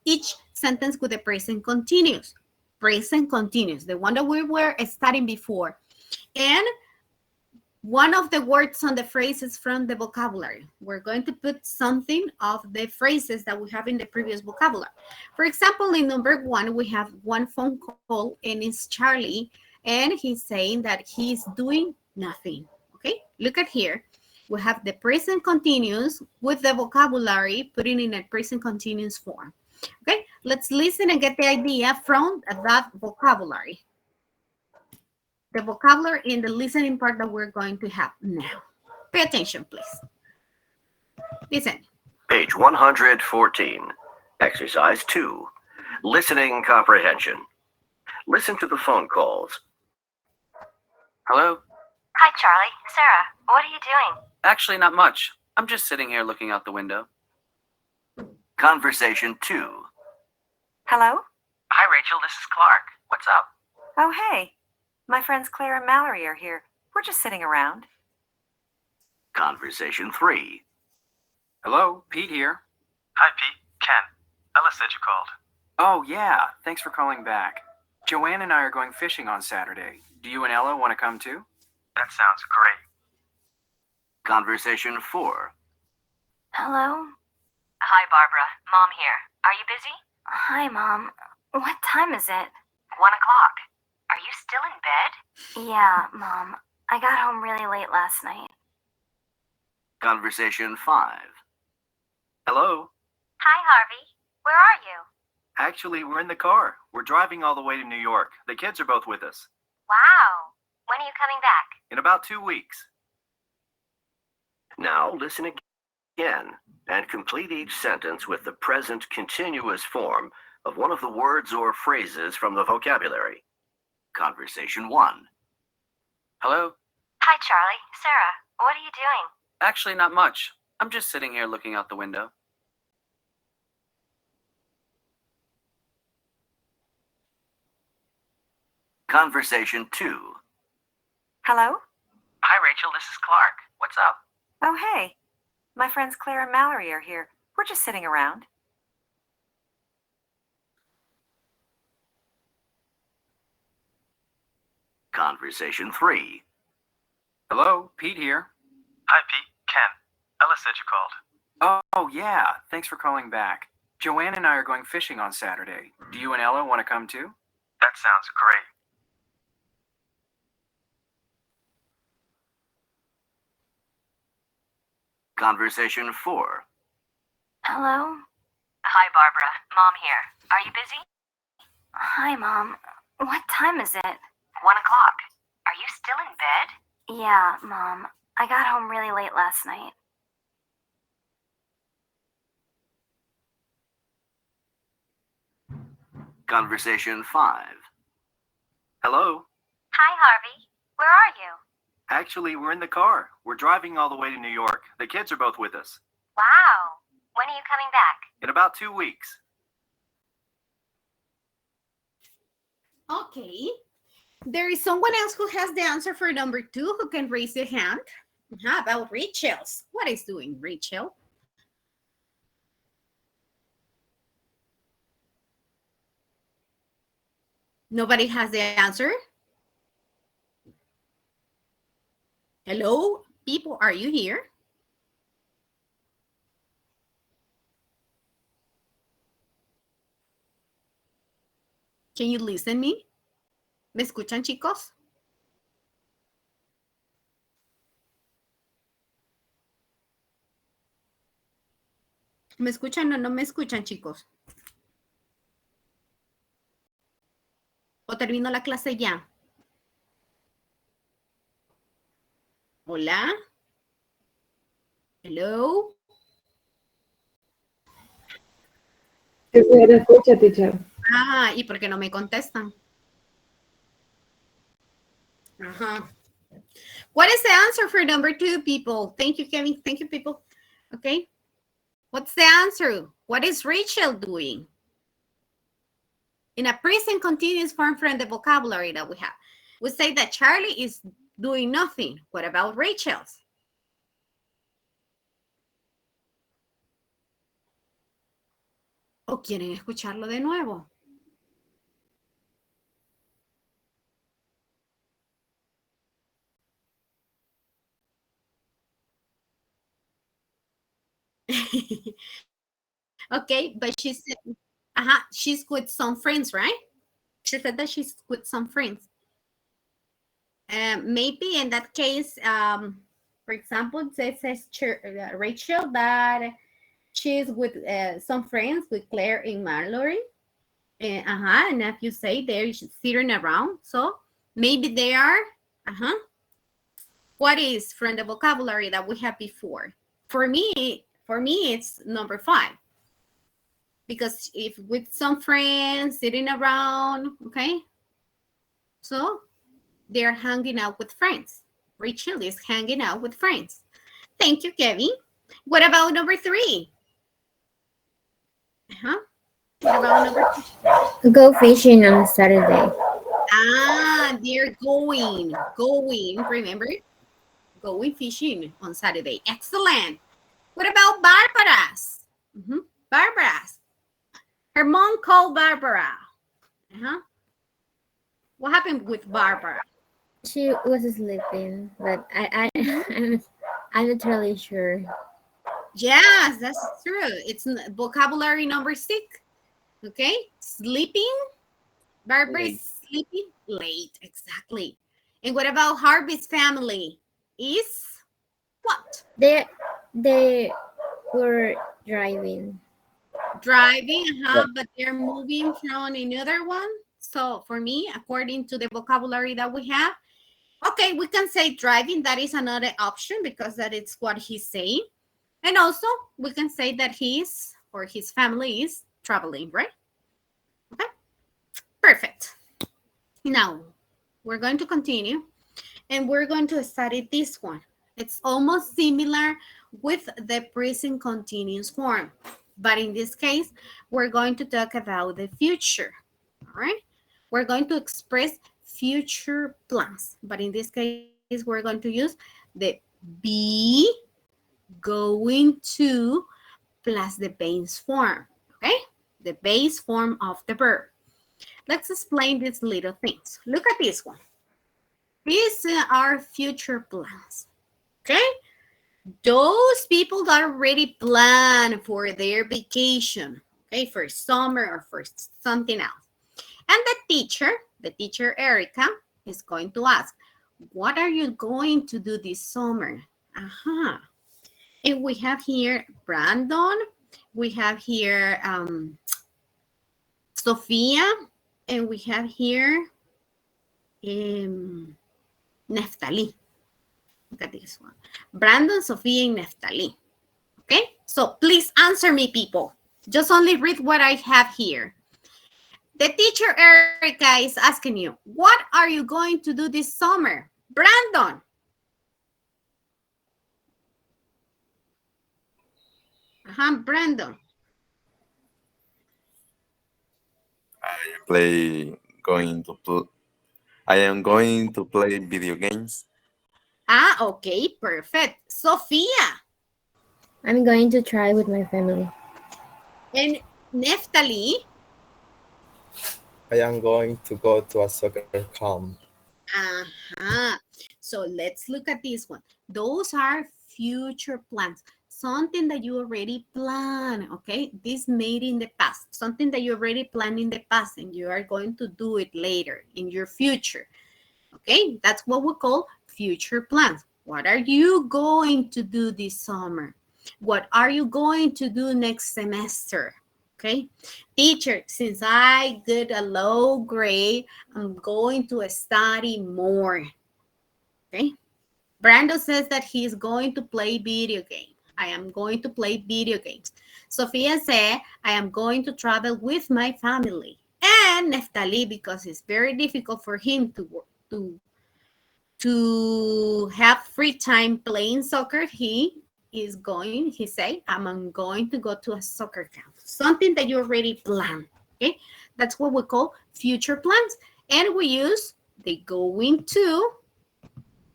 each sentence with the present continuous. Present continuous, the one that we were studying before. And one of the words on the phrases from the vocabulary. We're going to put something of the phrases that we have in the previous vocabulary. For example, in number 1, we have one phone call and it's Charlie, and he's saying that he's doing nothing. Okay, look at here. We have the present continuous with the vocabulary putting in a present continuous form. Okay, let's listen and get the idea from that vocabulary. The vocabulary in the listening part that we're going to have now. Pay attention, please. Listen. Page 114. Exercise 2. Listening comprehension. Listen to the phone calls. Hello? Hi, Charlie. Sarah, what are you doing? Actually, not much. I'm just sitting here looking out the window. Conversation 2. Hello? Hi, Rachel. This is Clark. What's up? Oh, hey. My friends Claire and Mallory are here. We're just sitting around. Conversation 3. Hello? Pete here. Hi, Pete. Ken. Ella said you called. Oh, yeah. Thanks for calling back. Joanne and I are going fishing on Saturday. Do you and Ella want to come too? That sounds great. Conversation 4. Hello? Hi, Barbara. Mom here. Are you busy? Hi, Mom. What time is it? 1 o'clock. Are you still in bed? Yeah, Mom. I got home really late last night. Conversation 5. Hello? Hi, Harvey. Where are you? Actually, we're in the car. We're driving all the way to New York. The kids are both with us. Wow. When are you coming back? In about 2 weeks. Now listen again and complete each sentence with the present continuous form of one of the words or phrases from the vocabulary. Conversation 1. Hello? Hi, Charlie. Sarah, what are you doing? Actually, not much. I'm just sitting here looking out the window. Conversation 2. Hello? Hi, Rachel. This is Clark. What's up? Oh, hey. My friends Claire and Mallory are here. We're just sitting around. Conversation 3. Hello? Pete here. Hi, Pete. Ken. Ella said you called. Oh, yeah. Thanks for calling back. Joanne and I are going fishing on Saturday. Do you and Ella want to come too? That sounds great. Conversation 4. Hello? Hi, Barbara. Mom here. Are you busy? Hi, Mom. What time is it? 1 o'clock. Are you still in bed? Yeah, Mom. I got home really late last night. Conversation 5. Hello. Hi, Harvey. Where are you? Actually, we're in the car. We're driving all the way to New York. The kids are both with us. Wow. When are you coming back? In about 2 weeks. Okay. There is someone else who has the answer for number 2 who can raise their hand. How about Rachel's? What is doing, Rachel? Nobody has the answer? Hello, people, are you here? Can you listen me? ¿Me escuchan, chicos? ¿Me escuchan o no me escuchan, chicos? ¿O termino la clase ya? Hola. Hello. Sí, se le escucha, teacher. Ah, ¿y por qué no me contestan? Ajá. What is the answer for number 2, people? Thank you, Kevin. Thank you, people. Okay. What's the answer? What is Rachel doing? In a present continuous form from the vocabulary that we have. We say that Charlie is doing nothing. What about Rachel's? ¿O quieren escucharlo de nuevo? Okay, but she said, she's with some friends, right? She said that she's with some friends. Maybe in that case, for example, it says Rachel that she's with some friends with Claire and Mallory. And if you say they're sitting around, so maybe they are. What is from the vocabulary that we had before? For me, it's number 5. Because if with some friends sitting around, okay, so they're hanging out with friends. Rachel is hanging out with friends. Thank you, Kevin. What about number 3? What about number 3? Go fishing on Saturday. They're going, remember? Going fishing on Saturday. Excellent. What about Barbara's? Barbara's. Her mom called Barbara. What happened with Barbara? She was sleeping, but I'm not really sure. Yes, that's true. It's vocabulary number 6. Okay, sleeping. Barbara is sleeping late, exactly. And what about Harvey's family? Is what? They were driving. But they're moving from another one. So for me, according to the vocabulary that we have, okay, we can say driving. That is another option because that is what he's saying. And also, we can say that he's or his family is traveling, right? Okay, perfect. Now, we're going to continue and we're going to study this one. It's almost similar with the present continuous form. But in this case, we're going to talk about the future, all right? We're going to express future plans. But in this case, we're going to use the be going to plus the base form, okay? The base form of the verb. Let's explain these little things. Look at this one. These are future plans, okay? Those people that already plan for their vacation, okay, for summer or for something else. And the teacher Erica, is going to ask, what are you going to do this summer? And we have here Brandon, We have here Sophia, and we have here Neftali. Look at this one. Brandon, Sophia, and Neftali. Okay, so please answer me, people. Just only read what I have here. The teacher, Erica, is asking you, what are you going to do this summer? Brandon. Brandon. I am going to play video games. Okay, perfect. Sophia. I'm going to try with my family. And Neftali. I am going to go to a soccer camp. So let's look at this one. Those are future plans. Something that you already plan, okay? This made in the past. Something that you already planned in the past and you are going to do it later in your future. Okay, that's what we call future plans. What are you going to do this summer? What are you going to do next semester? Okay, teacher, since I get a low grade, I'm going to study more. Okay, Brando says that he's going to play video games. I am going to play video games. Sophia said, I am going to travel with my family. And Neftali, because it's very difficult for him to work, to have free time playing soccer, he say, I'm going to go to a soccer camp. Something that you already planned, okay? That's what we call future plans. And we use the going to,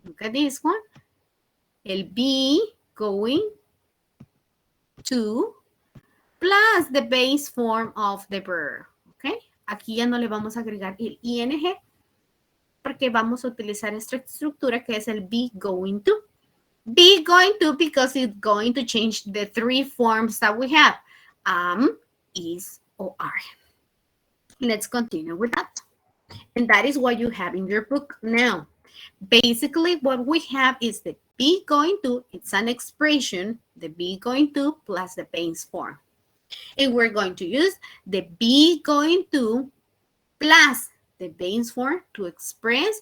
look at this one, el be going to plus the base form of the verb, okay? Aquí ya no le vamos a agregar el ing, porque vamos a utilizar esta estructura que es el be going to. Be going to because it's going to change the three forms that we have. Is, or are. Let's continue with that. And that is what you have in your book now. Basically, what we have is the be going to, it's an expression, the be going to plus the base form. And we're going to use the be going to plus the base form to express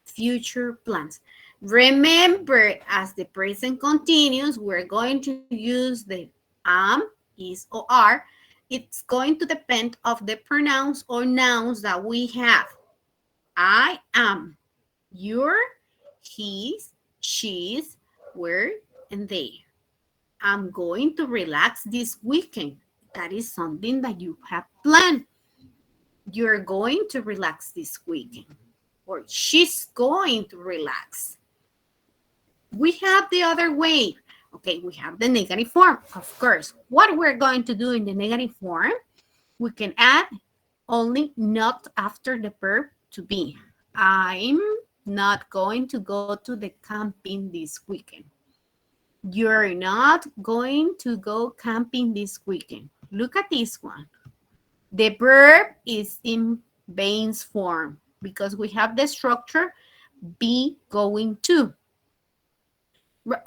future plans. Remember, as the present continues, we're going to use the am, is, or are. It's going to depend of the pronouns or nouns that we have. I am, you're, he's, she's, we're, and they. I'm going to relax this weekend. That is something that you have planned. You're going to relax this weekend. Or she's going to relax. We have the other way. Okay, we have the negative form, of course. What we're going to do in the negative form, we can add only not after the verb to be. I'm not going to go to the camping this weekend. You're not going to go camping this weekend. Look at this one. The verb is in base form because we have the structure be going to.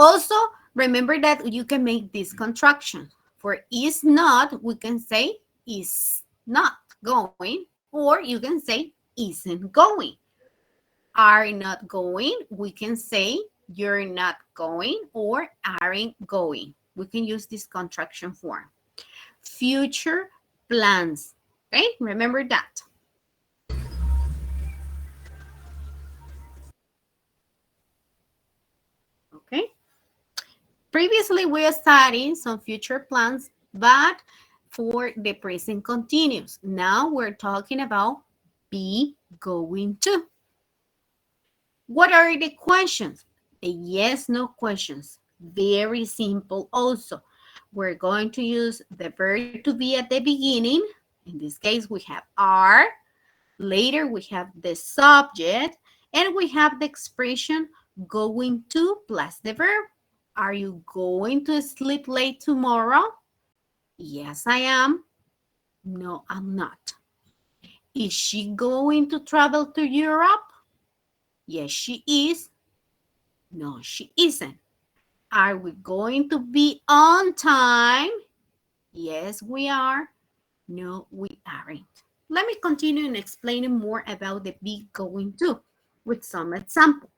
Also, remember that you can make this contraction. For is not, we can say is not going, or you can say isn't going. Are not going, we can say you're not going or aren't going. We can use this contraction form. Future plans, okay? Remember that. Okay. Previously, we studied some future plans, but for the present continuous. Now we're talking about be going to. What are the questions? The yes, no questions. Very simple also. We're going to use the verb to be at the beginning. In this case, we have are. Later, we have the subject. And we have the expression going to plus the verb. Are you going to sleep late tomorrow? Yes, I am. No, I'm not. Is she going to travel to Europe? Yes, she is. No, she isn't. Are we going to be on time? Yes, we are. No, we aren't. Let me continue and explaining more about the be going to with some example.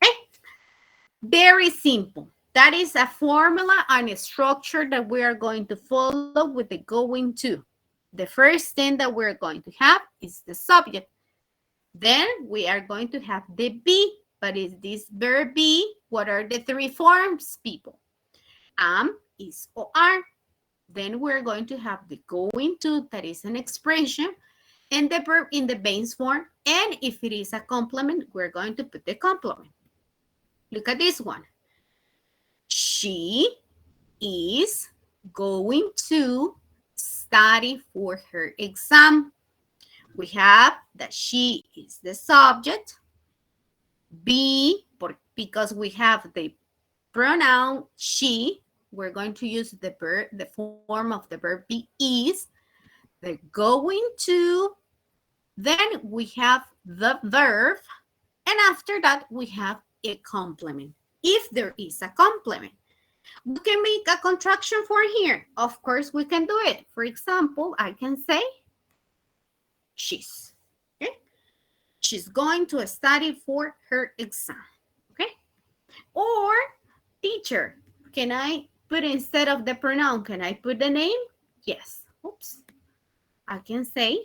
Okay? Very simple. That is a formula and a structure that we are going to follow with the going to. The first thing that we're going to have is the subject. Then we are going to have the be. But is this verb be? What are the three forms, people? Am, is, or are. Then we're going to have the going to, that is an expression, and the verb in the base form. And if it is a complement, we're going to put the complement. Look at this one. She is going to study for her exam. We have that she is the subject. Be, because we have the pronoun she, we're going to use the verb, the form of the verb be is. The going to, then we have the verb, and after that we have a complement. If there is a complement, we can make a contraction for here. Of course, we can do it. For example, I can say she's. Okay? She's going to study for her exam. Okay? Or teacher, can I put instead of the pronoun, can I put the name? Yes. Oops. I can say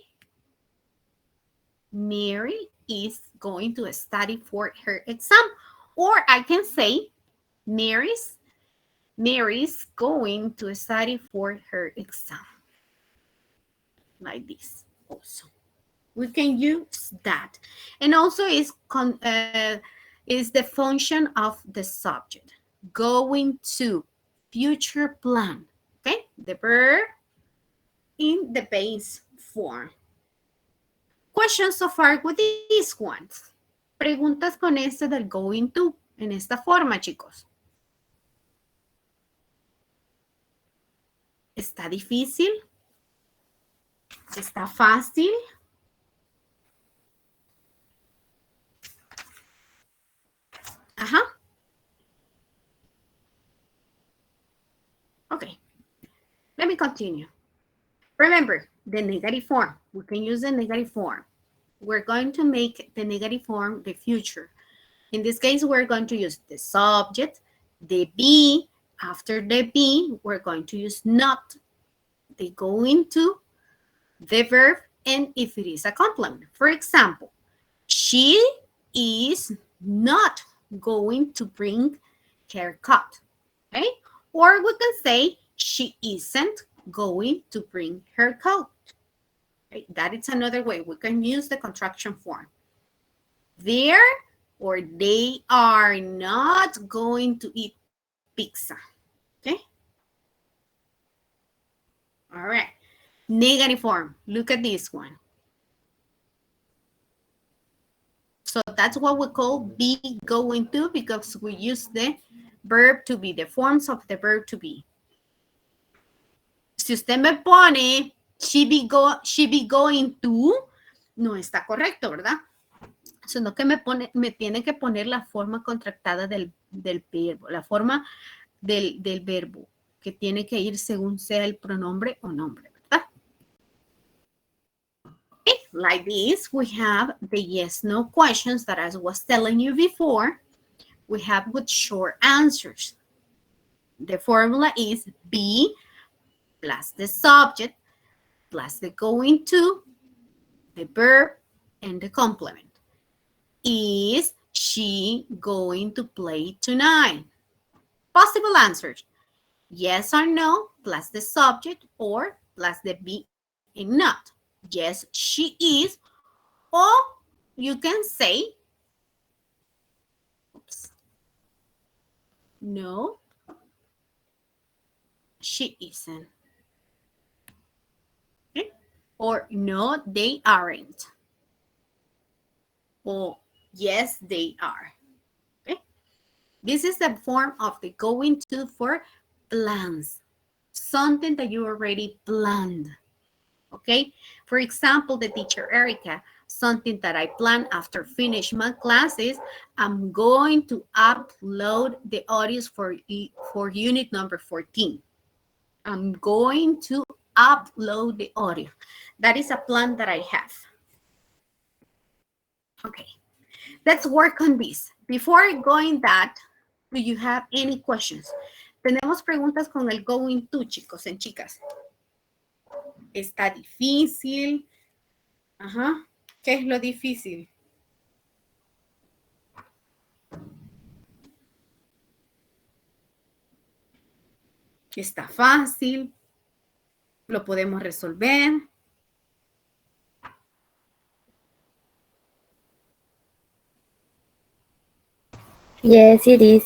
Mary is going to study for her exam. Or I can say Mary's going to study for her exam. Like this also. We can use that. And also is the function of the subject. Going to, future plan. Okay? The verb in the base form. Questions so far with these ones. Preguntas con este del going to en esta forma, chicos. ¿Está difícil? ¿Está fácil? Ajá. Okay. Let me continue. Remember, the negative form. We can use the negative form. We're going to make the negative form the future. In this case, we're going to use the subject, the be. After the be, we're going to use not. The going to, the verb, and if it is a complement. For example, she is not going to bring her coat. Okay? Or we can say she isn't going to bring her coat. Okay? That is another way. We can use the contraction form. They're or they are not going to eat pizza. Okay? All right. Negative form. Look at this one. So that's what we call be going to, because we use the verb to be, the forms of the verb to be. Si usted me pone she be going to, no está correcto, ¿verdad? Sino que me tiene que poner la forma contractada del verbo, la forma del verbo, que tiene que ir según sea el pronombre o nombre, ¿verdad? Okay, like this, we have the yes-no questions that I was telling you before. We have with short answers. The formula is be plus the subject plus the going to, the verb, and the complement. Is she going to play tonight? Possible answers. Yes or no, plus the subject, or plus the be and not. Yes, she is. Or you can say, oops, no, she isn't. Okay? Or no, they aren't. Or yes, they are. Okay? This is the form of the going to for plans. Something that you already planned. Okay? For example, the teacher Erica, something that I plan after finish my classes, I'm going to upload the audios for unit number 14. I'm going to upload the audio. That is a plan that I have. Okay, let's work on this. Before going that, do you have any questions? Tenemos preguntas con el going to, chicos en chicas. Está difícil. Ajá. ¿Qué es lo difícil? Está fácil. Lo podemos resolver. Yes, it is.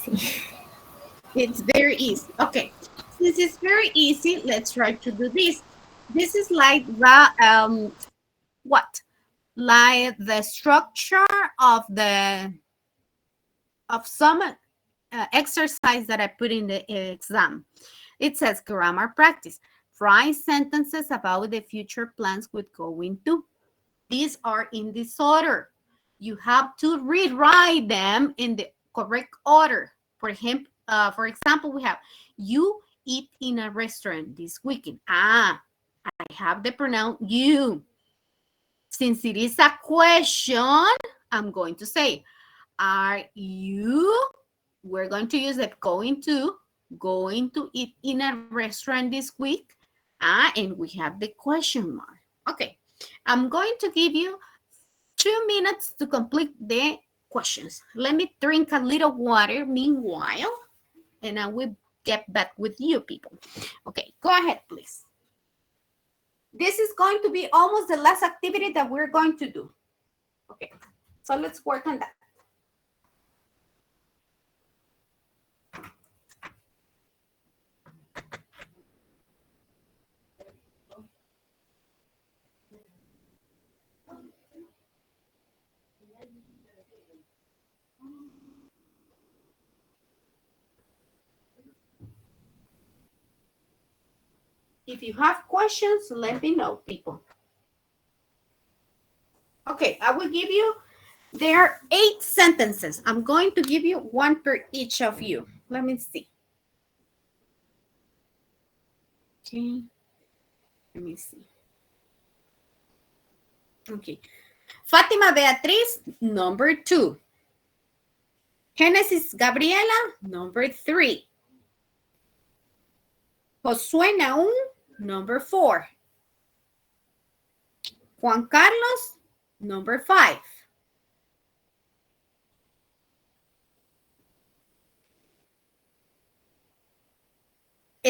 It's very easy. Okay. Since it's very easy, let's try to do this. This is like the, what? Like the structure of some exercise that I put in the exam. It says grammar practice. Write sentences about the future plans with going to. These are in this order. You have to rewrite them in the correct order. For example, we have, you eat in a restaurant this weekend. I have the pronoun you. Since it is a question, I'm going to say, are you, we're going to use the going to eat in a restaurant this week? And we have the question mark. Okay, I'm going to give you 2 minutes to complete the questions. Let me drink a little water meanwhile, and I will get back with you people. Okay, go ahead, please. This is going to be almost the last activity that we're going to do. Okay, so let's work on that. If you have questions, let me know, people. Okay, I will give you, there are 8 sentences. I'm going to give you 1 per each of you. Let me see. Okay, let me see. Okay, Fátima Beatriz, number 2. Genesis Gabriela, number 3. Josué Naum, number 4. Juan Carlos, number 5.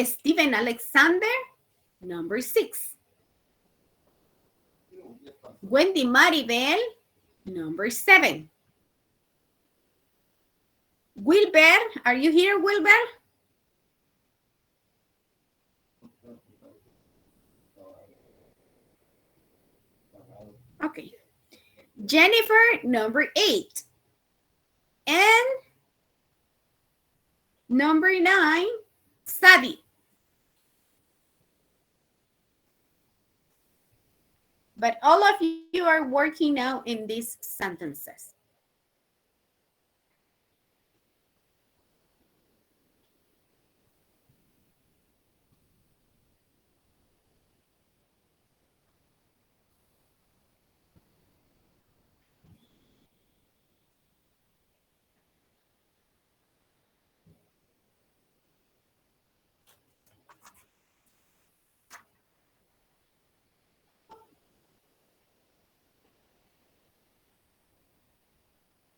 Steven Alexander, number 6. Wendy Maribel, number 7. Wilber, are you here, Wilber? Okay. Jennifer, number 8. And number 9, Sadi. But all of you are working now in these sentences.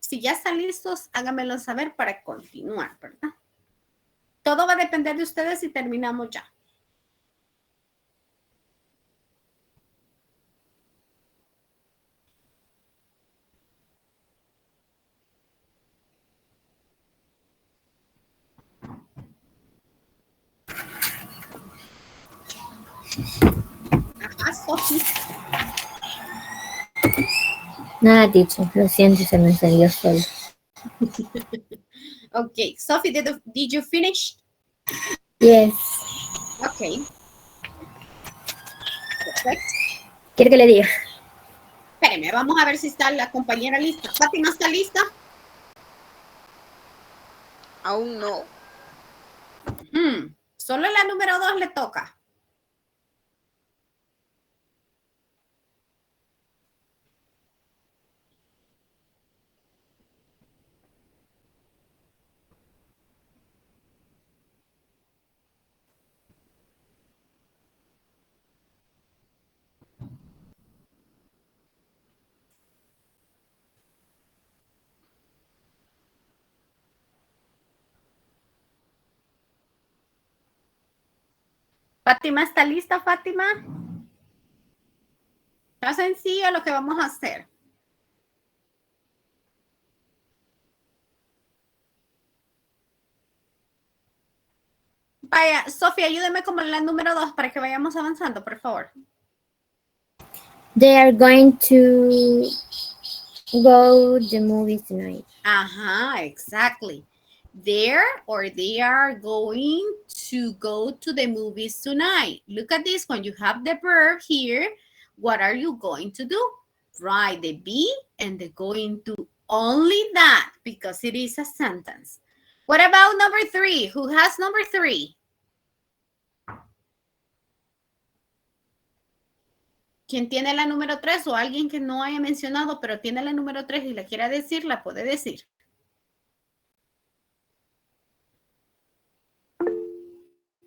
Si ya están listos, háganmelo saber para continuar, ¿verdad? Todo va a depender de ustedes si terminamos ya. Ajá, Sofi. Nada, dicho. Lo siento, se me salió solo. Okay, Sophie, did you finish? Yes. Okay. Perfect. ¿Quiere que le diga? Espéreme, vamos a ver si está la compañera lista. ¿Fátima está lista? Aún no. So Solo la número 2 le toca. Fátima, ¿está lista, Fátima? Está sencillo lo que vamos a hacer. Vaya, Sofía, ayúdeme como la número 2 para que vayamos avanzando, por favor. They are going to go the movies tonight. Ajá, exactly. They are going to go to the movies tonight. Look at this. When you have the verb here, what are you going to do? Right, the be and the going to. Only that, because it is a sentence. What about number 3? Who has number 3? ¿Quién tiene la número 3 o alguien que no haya mencionado, pero tiene la número 3 y la quiera decir, la puede decir?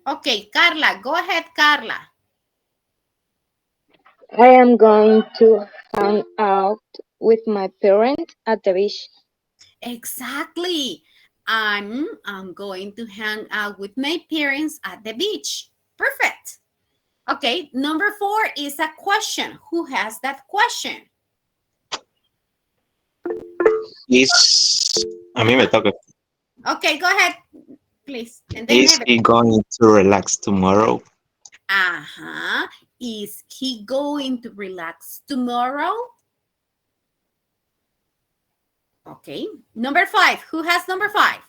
Okay, Carla, go ahead, Carla. I am going to hang out with my parents at the beach. Exactly. I'm going to hang out with my parents at the beach. Perfect. Okay, number 4 is a question. Who has that question? A mí me toca. Okay, go ahead, please. And then Is he going to relax tomorrow? Uh-huh. Is he going to relax tomorrow? Okay. Number 5. Who has number 5?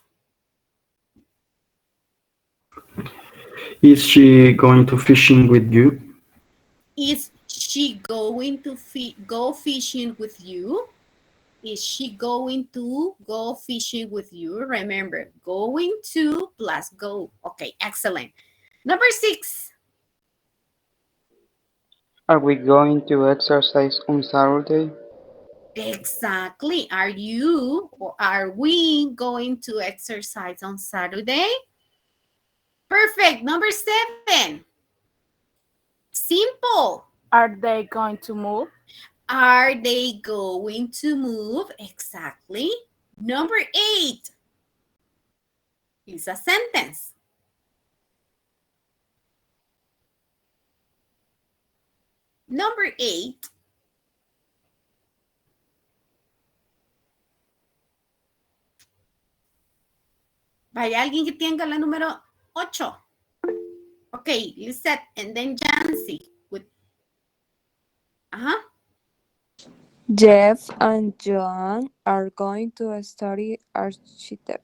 Is she going to fishing with you? Is she going to go fishing with you? Is she going to go fishing with you? Remember, going to plus go. Okay, excellent. Number 6. Are we going to exercise on Saturday? Exactly. Are you or are we going to exercise on Saturday? Perfect. Number 7. Simple. Are they going to move? Are they going to move? Exactly. Number 8 is a sentence. Number 8. Vaya alguien que tenga la número 8. Okay, Lisette, and then Jancy with. Jeff and Joan are going to study architecture.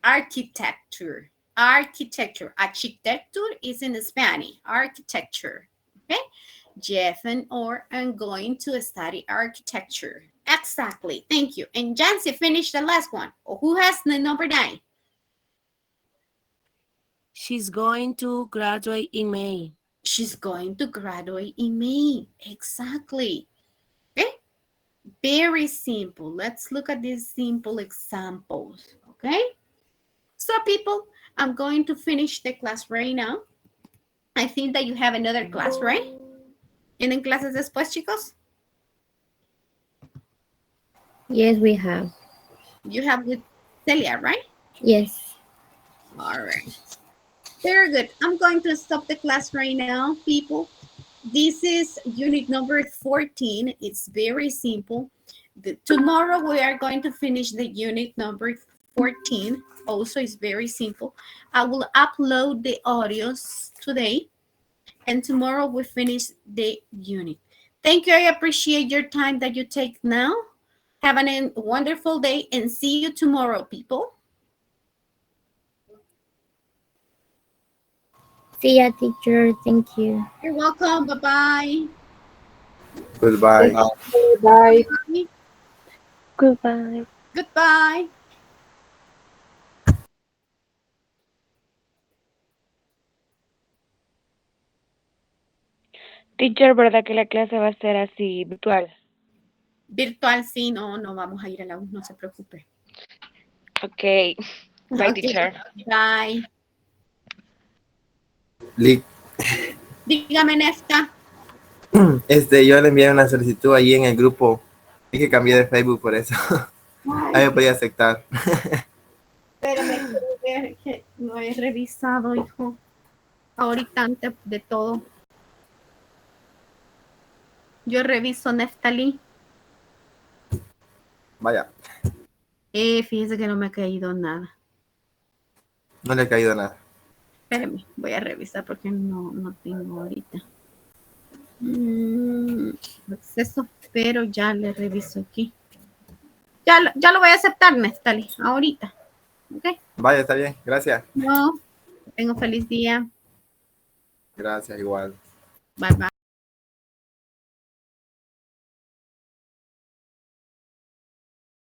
Architecture. Architecture. Architecture is in Spanish. Architecture. Okay. Jeff and Or are going to study architecture. Exactly. Thank you. And Jancy finished the last one. Who has the number 9? She's going to graduate in May. She's going to graduate in May. Exactly. Okay. Very simple. Let's look at these simple examples. Okay. So people, I'm going to finish the class right now. I think that you have another class, right? ¿Tienen clases después, chicos? Yes, we have. You have with Celia, right? Yes. All right. Very good. I'm going to stop the class right now, people. This is unit number 14. It's very simple. Tomorrow we are going to finish the unit number 14. Also, it's very simple. I will upload the audios today. And tomorrow we finish the unit. Thank you. I appreciate your time that you take now. Have a wonderful day and see you tomorrow, people. See ya, teacher. Thank you. You're welcome. Bye-bye. Goodbye. Goodbye. Goodbye. Goodbye. Teacher, ¿verdad que la clase va a ser así, virtual? Virtual, sí, no vamos a ir a la U, no se preocupe. Ok. Bye, Ok, teacher. Bye. Lick, Dígame, Nefta. yo le envié una solicitud ahí en el grupo. Es que cambié de Facebook por eso. Ahí me podía aceptar. Espérame, quiero ver que no he revisado, hijo. Ahorita antes de todo. Yo reviso Neftali. Vaya, Fíjese que no me ha caído nada. no le ha caído nada. Espérame, voy a revisar porque no tengo ahorita. Acceso, pero ya le reviso aquí. Ya lo voy a aceptar, Neftali, ahorita. ¿Ok? Vaya, está bien, gracias. No, tengo feliz día. Gracias, igual. Bye, bye.